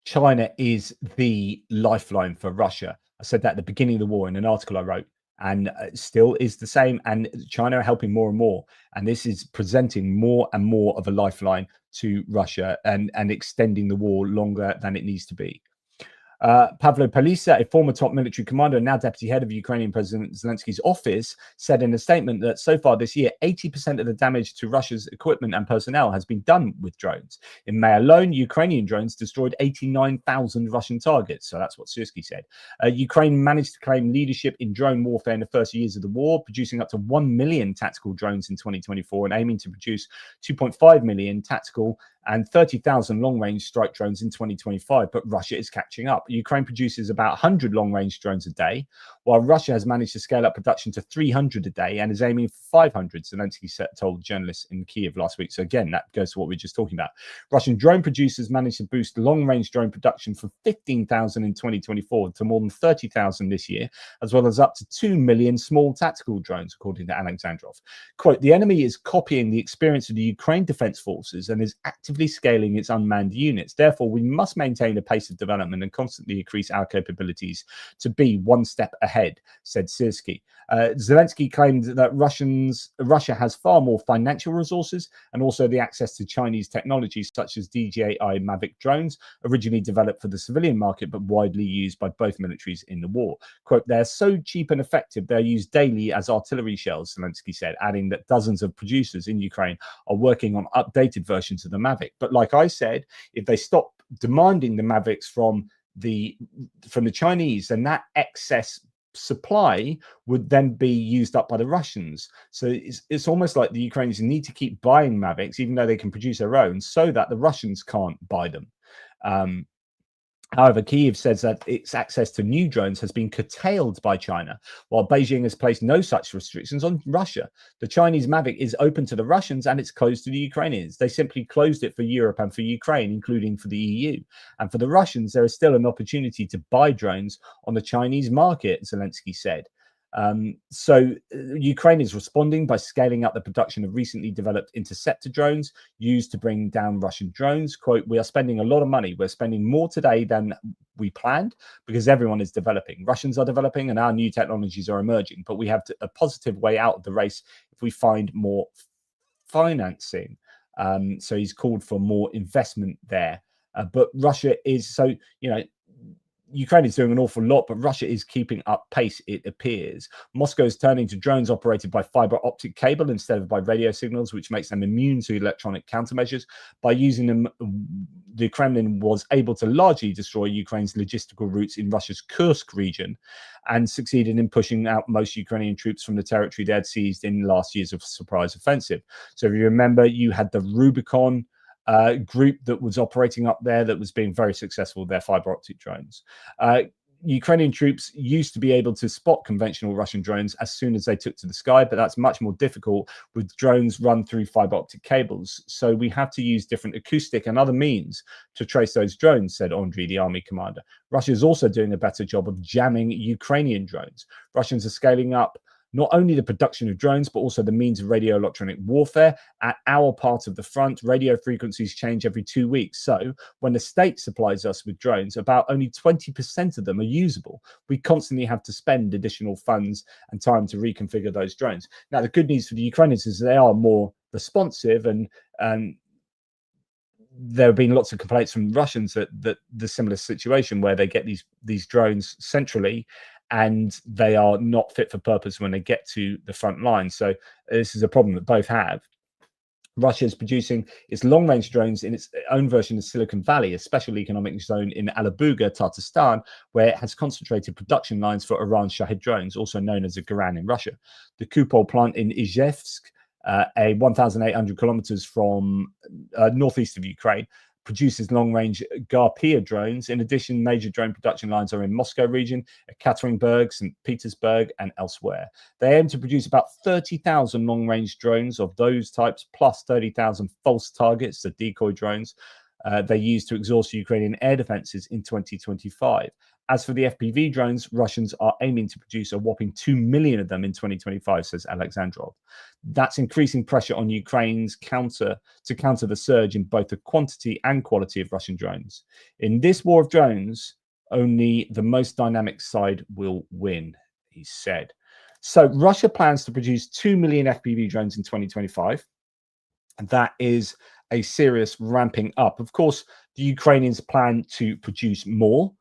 China is the lifeline for Russia. I said that at the beginning of the war in an article I wrote. And still is the same, and China are helping more and more, and this is presenting more and more of a lifeline to Russia and extending the war longer than it needs to be. Pavlo Palisa, a former top military commander and now deputy head of Ukrainian President Zelensky's office, said in a statement that so far this year, 80% of the damage to Russia's equipment and personnel has been done with drones. In May alone, Ukrainian drones destroyed 89,000 Russian targets. So that's what Syrskyi said. Ukraine managed to claim leadership in drone warfare in the first years of the war, producing up to 1 million tactical drones in 2024 and aiming to produce 2.5 million tactical and 30,000 long-range strike drones in 2025. But Russia is catching up. Ukraine produces about 100 long-range drones a day, while Russia has managed to scale up production to 300 a day and is aiming for 500, Zelensky told journalists in Kyiv last week. So again, that goes to what we were just talking about. Russian drone producers managed to boost long-range drone production from 15,000 in 2024 to more than 30,000 this year, as well as up to 2 million small tactical drones, according to Alexandrov. Quote, the enemy is copying the experience of the Ukraine Defense Forces and is actively scaling its unmanned units. Therefore, we must maintain a pace of development and constantly increase our capabilities to be one step ahead, said Syrski. Zelensky claimed that Russia has far more financial resources and also the access to Chinese technologies such as DJI Mavic drones, originally developed for the civilian market but widely used by both militaries in the war. Quote, they're so cheap and effective, they're used daily as artillery shells, Zelensky said, adding that dozens of producers in Ukraine are working on updated versions of the Mavic. But like I said, if they stop demanding the Mavics from the Chinese, then that excess supply would then be used up by the Russians. So it's almost like the Ukrainians need to keep buying Mavics, even though they can produce their own, so that the Russians can't buy them. However, Kyiv says that its access to new drones has been curtailed by China, while Beijing has placed no such restrictions on Russia. The Chinese Mavic is open to the Russians and it's closed to the Ukrainians. They simply closed it for Europe and for Ukraine, including for the EU. And for the Russians, there is still an opportunity to buy drones on the Chinese market, Zelensky said. So Ukraine is responding by scaling up the production of recently developed interceptor drones used to bring down Russian drones. Quote, we are spending a lot of money. We're spending more today than we planned because everyone is developing. Russians are developing and our new technologies are emerging, but we have a positive way out of the race if we find more financing. So he's called for more investment there. But Russia is, so, you know, Ukraine is doing an awful lot, but Russia is keeping up pace, it appears. Moscow is turning to drones operated by fiber optic cable instead of by radio signals, which makes them immune to electronic countermeasures. By using them, the Kremlin was able to largely destroy Ukraine's logistical routes in Russia's Kursk region and succeeded in pushing out most Ukrainian troops from the territory they had seized in last year's surprise offensive. So if you remember, you had the Rubicon group that was operating up there that was being very successful with their fiber optic drones. Ukrainian troops used to be able to spot conventional Russian drones as soon as they took to the sky, but that's much more difficult with drones run through fiber optic cables. So we have to use different acoustic and other means to trace those drones, said Andriy, the army commander. Russia is also doing a better job of jamming Ukrainian drones. Russians are scaling up not only the production of drones, but also the means of radio electronic warfare. At our part of the front, radio frequencies change every 2 weeks. So when the state supplies us with drones, about only 20% of them are usable. We constantly have to spend additional funds and time to reconfigure those drones. Now, the good news for the Ukrainians is they are more responsive, and there have been lots of complaints from Russians that the similar situation where they get these drones centrally and they are not fit for purpose when they get to the front line. So this is a problem that both have. Russia is producing its long-range drones in its own version of Silicon Valley, a special economic zone in Alabuga, Tatarstan, where it has concentrated production lines for Iran's Shahid drones, also known as the Garan in Russia. The Kupol plant in Izhevsk, 1,800 kilometers from northeast of Ukraine, produces long-range Garpia drones. In addition, major drone production lines are in Moscow region, Ekaterinburg, St. Petersburg, and elsewhere. They aim to produce about 30,000 long-range drones of those types, plus 30,000 false targets, the decoy drones they use to exhaust Ukrainian air defenses in 2025. As for the FPV drones, Russians are aiming to produce a whopping 2 million of them in 2025, says Alexandrov. That's increasing pressure on Ukraine's counter the surge in both the quantity and quality of Russian drones. In this war of drones, only the most dynamic side will win, he said. So Russia plans to produce 2 million FPV drones in 2025. And that is a serious ramping up. Of course, the Ukrainians plan to produce more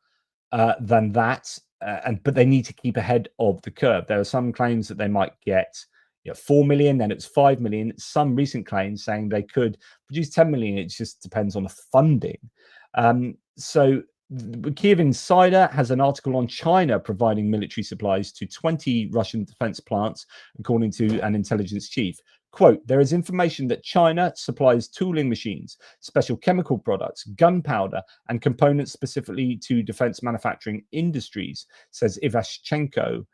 than that, but they need to keep ahead of the curve. There are some claims that they might get 4 million, then it's 5 million. Some recent claims saying they could produce 10 million. It just depends on the funding. So the Kyiv Insider has an article on China providing military supplies to 20 Russian defense plants, according to an intelligence chief. Quote, there is information that China supplies tooling machines, special chemical products, gunpowder, and components specifically to defense manufacturing industries, says Ivashchenko.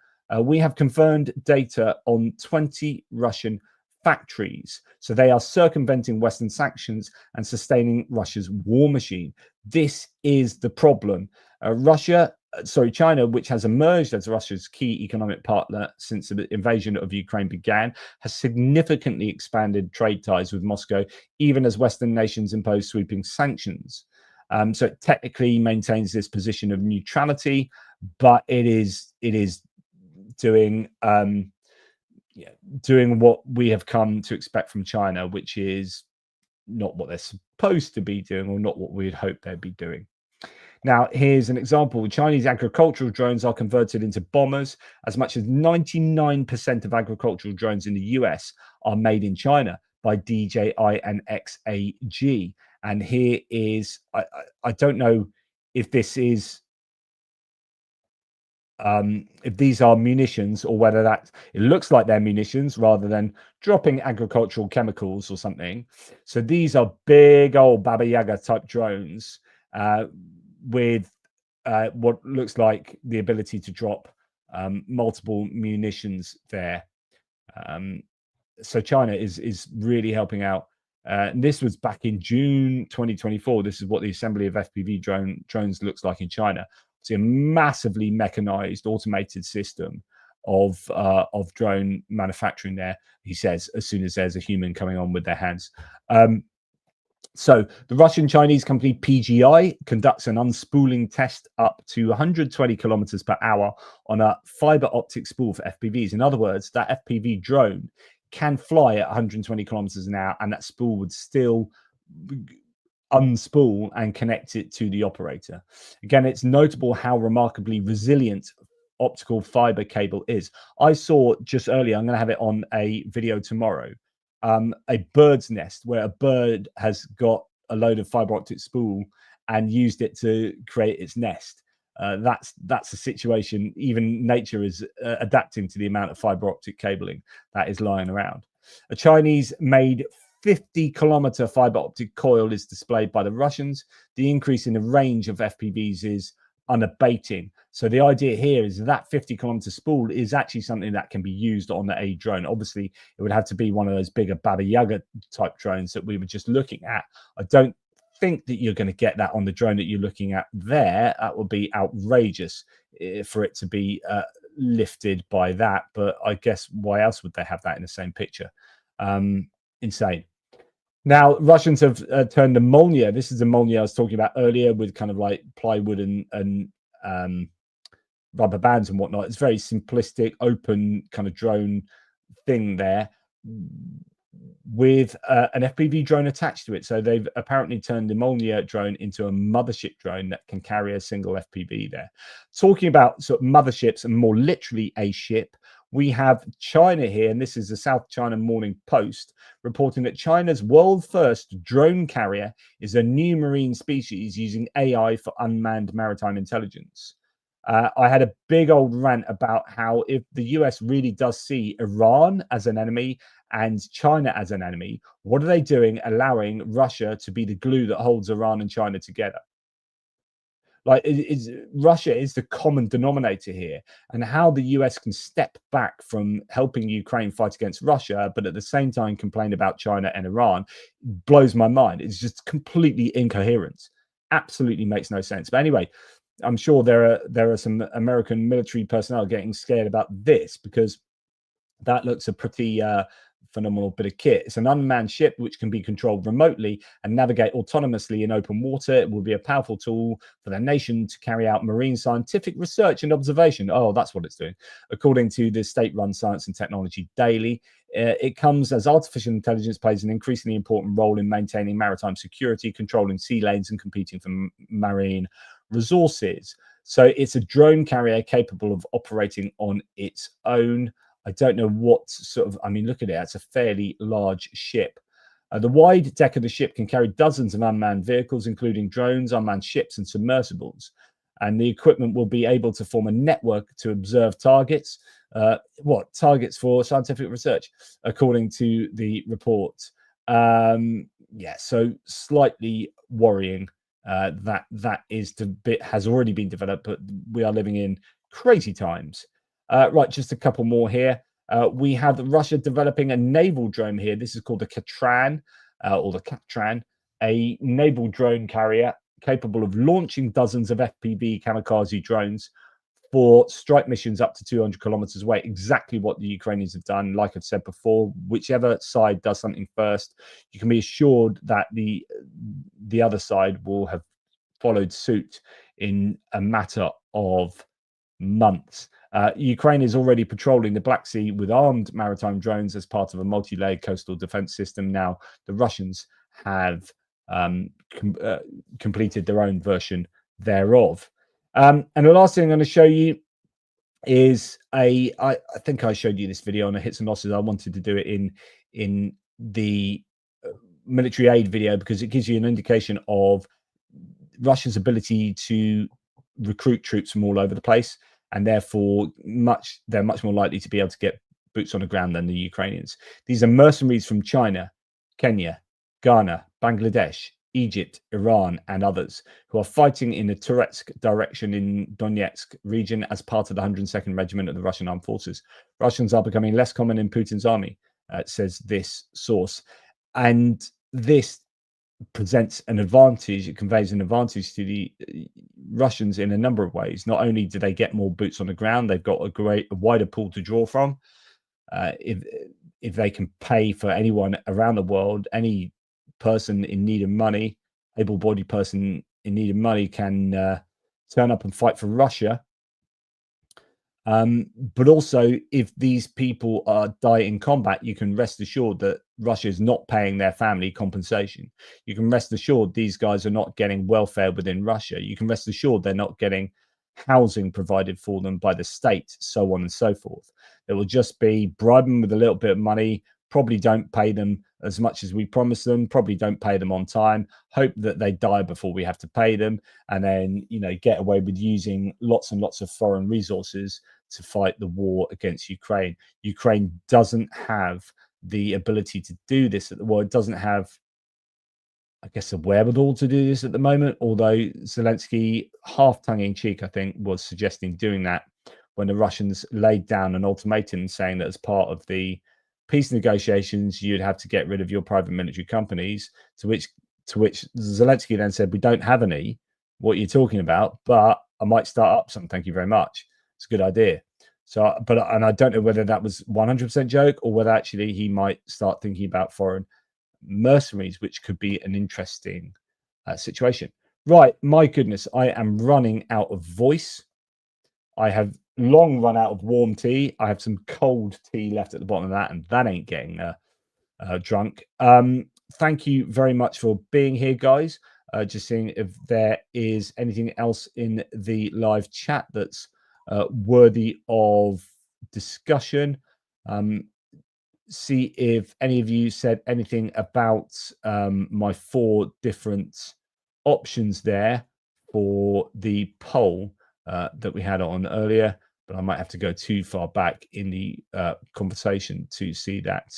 We have confirmed data on 20 Russian factories. So they are circumventing Western sanctions and sustaining Russia's war machine. This is the problem. China, which has emerged as Russia's key economic partner since the invasion of Ukraine began, has significantly expanded trade ties with Moscow, even as Western nations impose sweeping sanctions. So it technically maintains this position of neutrality, but it is doing doing what we have come to expect from China, which is not what they're supposed to be doing, or not what we'd hope they'd be doing. Now, here's an example. Chinese agricultural drones are converted into bombers. As much as 99% of agricultural drones in the US are made in China by DJI and XAG. And here is, I don't know if this is, if these are munitions, or whether it looks like they're munitions rather than dropping agricultural chemicals or something. So these are big old Baba Yaga type drones with what looks like the ability to drop multiple munitions there. So China is really helping out. And this was back in June 2024. This is what the assembly of FPV drones looks like in China. It's a massively mechanized, automated system of drone manufacturing there, he says, as soon as there's a human coming on with their hands. So the Russian-Chinese company PGI conducts an unspooling test up to 120 kilometers per hour on a fiber optic spool for FPVs. In other words, that FPV drone can fly at 120 kilometers an hour, and that spool would still unspool and connect it to the operator. Again, it's notable how remarkably resilient optical fiber cable is. I saw just earlier, I'm going to have it on a video tomorrow, a bird's nest where a bird has got a load of fiber optic spool and used it to create its nest. That's a situation. Even nature is adapting to the amount of fiber optic cabling that is lying around. A Chinese-made 50-kilometer fiber optic coil is displayed by the Russians. The increase in the range of FPVs is unabating. So the idea here is that 50-kilometer spool is actually something that can be used on a drone. Obviously, it would have to be one of those bigger Baba Yaga type drones that we were just looking at. I don't think that you're going to get that on the drone that you're looking at there. That would be outrageous for it to be lifted by that. But I guess why else would they have that in the same picture? Insane. Now, Russians have turned the Molniya. This is the Molniya I was talking about earlier, with kind of like plywood and rubber bands and whatnot. It's very simplistic, open kind of drone thing there, with an FPV drone attached to it. So they've apparently turned the Molniya drone into a mothership drone that can carry a single FPV there. Talking about sort of motherships, and more literally a ship, we have China here, and this is the South China Morning Post, reporting that China's world first drone carrier is a new marine species using AI for unmanned maritime intelligence. I had a big old rant about how if the US really does see Iran as an enemy and China as an enemy, what are they doing allowing Russia to be the glue that holds Iran and China together? Like, Russia is the common denominator here, and how the US can step back from helping Ukraine fight against Russia, but at the same time complain about China and Iran, blows my mind. It's just completely incoherent. Absolutely makes no sense. But anyway, I'm sure there are some American military personnel getting scared about this, because that looks a pretty phenomenal bit of kit. It's an unmanned ship which can be controlled remotely and navigate autonomously in open water. It will be a powerful tool for the nation to carry out marine scientific research and observation. Oh, that's what it's doing. According to the state-run Science and Technology Daily, it comes as artificial intelligence plays an increasingly important role in maintaining maritime security, controlling sea lanes, and competing for marine resources. So it's a drone carrier capable of operating on its own. I don't know what sort of, I mean, look at it. It's a fairly large ship. The wide deck of the ship can carry dozens of unmanned vehicles, including drones, unmanned ships, and submersibles. and the equipment will be able to form a network to observe targets. Targets for scientific research, according to the report. Yeah, so slightly worrying that has already been developed, but we are living in crazy times. Right, just a couple more here. We have Russia developing a naval drone here. This is called the Katran, or the Katran, a naval drone carrier capable of launching dozens of FPV kamikaze drones for strike missions up to 200 kilometers away. Exactly what the Ukrainians have done. Like I've said before, whichever side does something first, you can be assured that the other side will have followed suit in a matter of months. Ukraine is already patrolling the Black Sea with armed maritime drones as part of a multi-layered coastal defense system. Now, the Russians have completed their own version thereof. And the last thing I'm going to show you is I think I showed you this video on a hits and losses. I wanted to do it in the military aid video because it gives you an indication of Russia's ability to recruit troops from all over the place, and therefore they're much more likely to be able to get boots on the ground than the Ukrainians. These are mercenaries from China, Kenya, Ghana, Bangladesh, Egypt, Iran, and others who are fighting in the Turets direction in Donetsk region as part of the 102nd Regiment of the Russian Armed Forces. Russians are becoming less common in Putin's army, says this source. And this presents an advantage, it conveys an advantage to the Russians in a number of ways. Not only do they get more boots on the ground, they've got a wider pool to draw from. If they can pay for anyone around the world, any person in need of money, able-bodied person in need of money can turn up and fight for Russia. But also, if these people die in combat, you can rest assured that Russia is not paying their family compensation. You can rest assured these guys are not getting welfare within Russia. You can rest assured they're not getting housing provided for them by the state, so on and so forth. It will just be bribe them with a little bit of money, probably don't pay them as much as we promise them, probably don't pay them on time, hope that they die before we have to pay them, and then, get away with using lots and lots of foreign resources to fight the war against Ukraine. Ukraine doesn't have the ability to do this it doesn't have, I guess, the wherewithal to do this at the moment, although Zelensky, half tongue-in-cheek, I think, was suggesting doing that when the Russians laid down an ultimatum saying that as part of the peace negotiations, you'd have to get rid of your private military companies, to which Zelensky then said, we don't have any. What are you talking about? But I might start up some. Thank you very much. It's a good idea. So, and I don't know whether that was 100% joke or whether actually he might start thinking about foreign mercenaries, which could be an interesting situation. Right, my goodness, I am running out of voice. I have long run out of warm tea. I have some cold tea left at the bottom of that, and that ain't getting drunk. Thank you very much for being here, guys. Just seeing if there is anything else in the live chat that's worthy of discussion. See if any of you said anything about my 4 different options there for the poll that we had on earlier, but I might have to go too far back in the conversation to see that.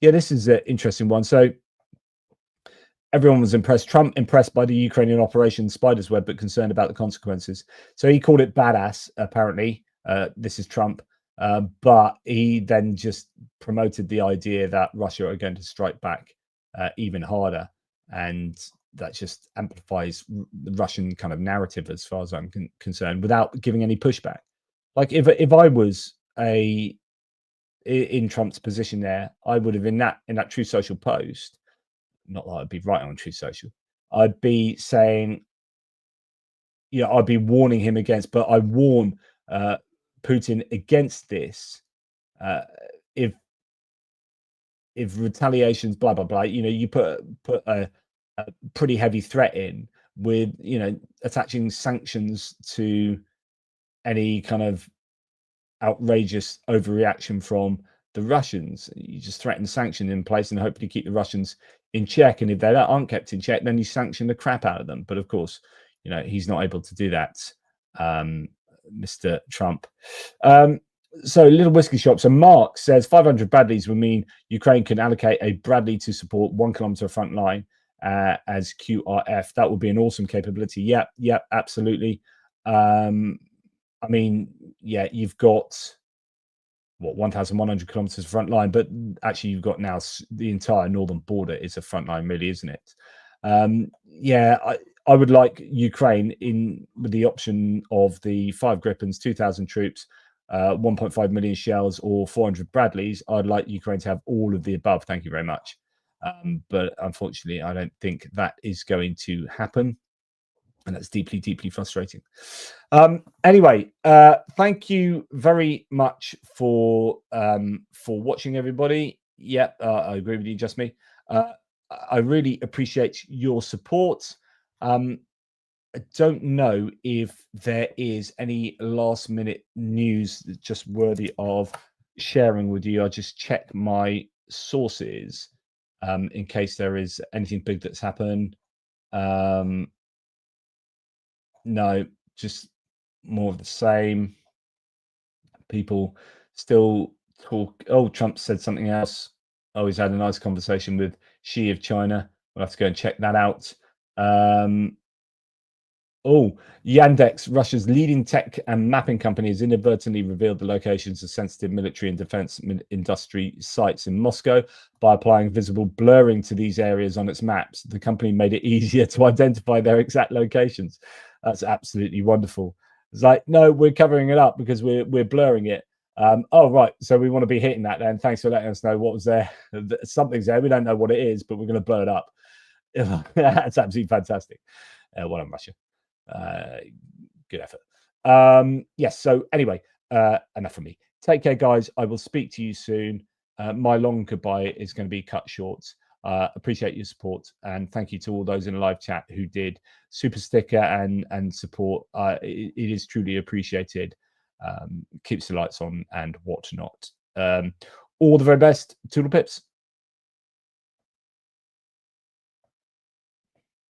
Yeah, this is an interesting one. So everyone was impressed. Trump impressed by the Ukrainian Operation Spider's Web, but concerned about the consequences. So he called it badass, apparently. This is Trump. But he then just promoted the idea that Russia are going to strike back even harder. And that just amplifies the Russian kind of narrative, as far as I'm concerned, without giving any pushback. Like if I was in Trump's position there, I would have in that Truth Social post, not that I'd be right on Truth Social, I'd be saying, I'd be warning him against, but I warn Putin against this. If retaliations, blah blah blah, you put a pretty heavy threat in with attaching sanctions to any kind of outrageous overreaction from the Russians. You just threaten sanctions in place and hopefully keep the Russians in check. And if they aren't kept in check, then you sanction the crap out of them. But of course, you know, he's not able to do that, Mr. Trump. So Little Whiskey Shop. So Mark says 500 Bradleys would mean Ukraine can allocate a Bradley to support 1 kilometer front line as QRF. That would be an awesome capability. Yeah, absolutely. I mean, yeah, you've got what 1,100 kilometers front line, but actually you've got now the entire northern border is a front line, really, isn't it? Yeah, I would like Ukraine in with the option of the 5 Gripens, 2,000 troops, 1.5 million shells, or 400 Bradleys. I'd like Ukraine to have all of the above. Thank you very much. But unfortunately, I don't think that is going to happen. And that's deeply, deeply frustrating. Anyway, thank you very much for watching, everybody. Yeah, I agree with you, just me. I really appreciate your support. I don't know if there is any last minute news that's just worthy of sharing with you. I'll just check my sources in case there is anything big that's happened. No, just more of the same. People still talk. Oh, Trump said something else. Oh, he's had a nice conversation with Xi of China. We'll have to go and check that out. Oh, Yandex, Russia's leading tech and mapping company, has inadvertently revealed the locations of sensitive military and defense industry sites in Moscow by applying visible blurring to these areas on its maps. The company made it easier to identify their exact locations. That's absolutely wonderful. It's like, no, we're covering it up because we're blurring it. Oh, right. So we want to be hitting that then. Thanks for letting us know what was there. Something's there. We don't know what it is, but we're going to blur it up. That's absolutely fantastic. Well done, Russia. Good effort. Yes, so anyway, enough from me. Take care, guys. I will speak to you soon. My long goodbye is going to be cut short. Appreciate your support, and thank you to all those in the live chat who did super sticker and support. It is truly appreciated. Keeps the lights on and whatnot. All the very best. Toodle pips.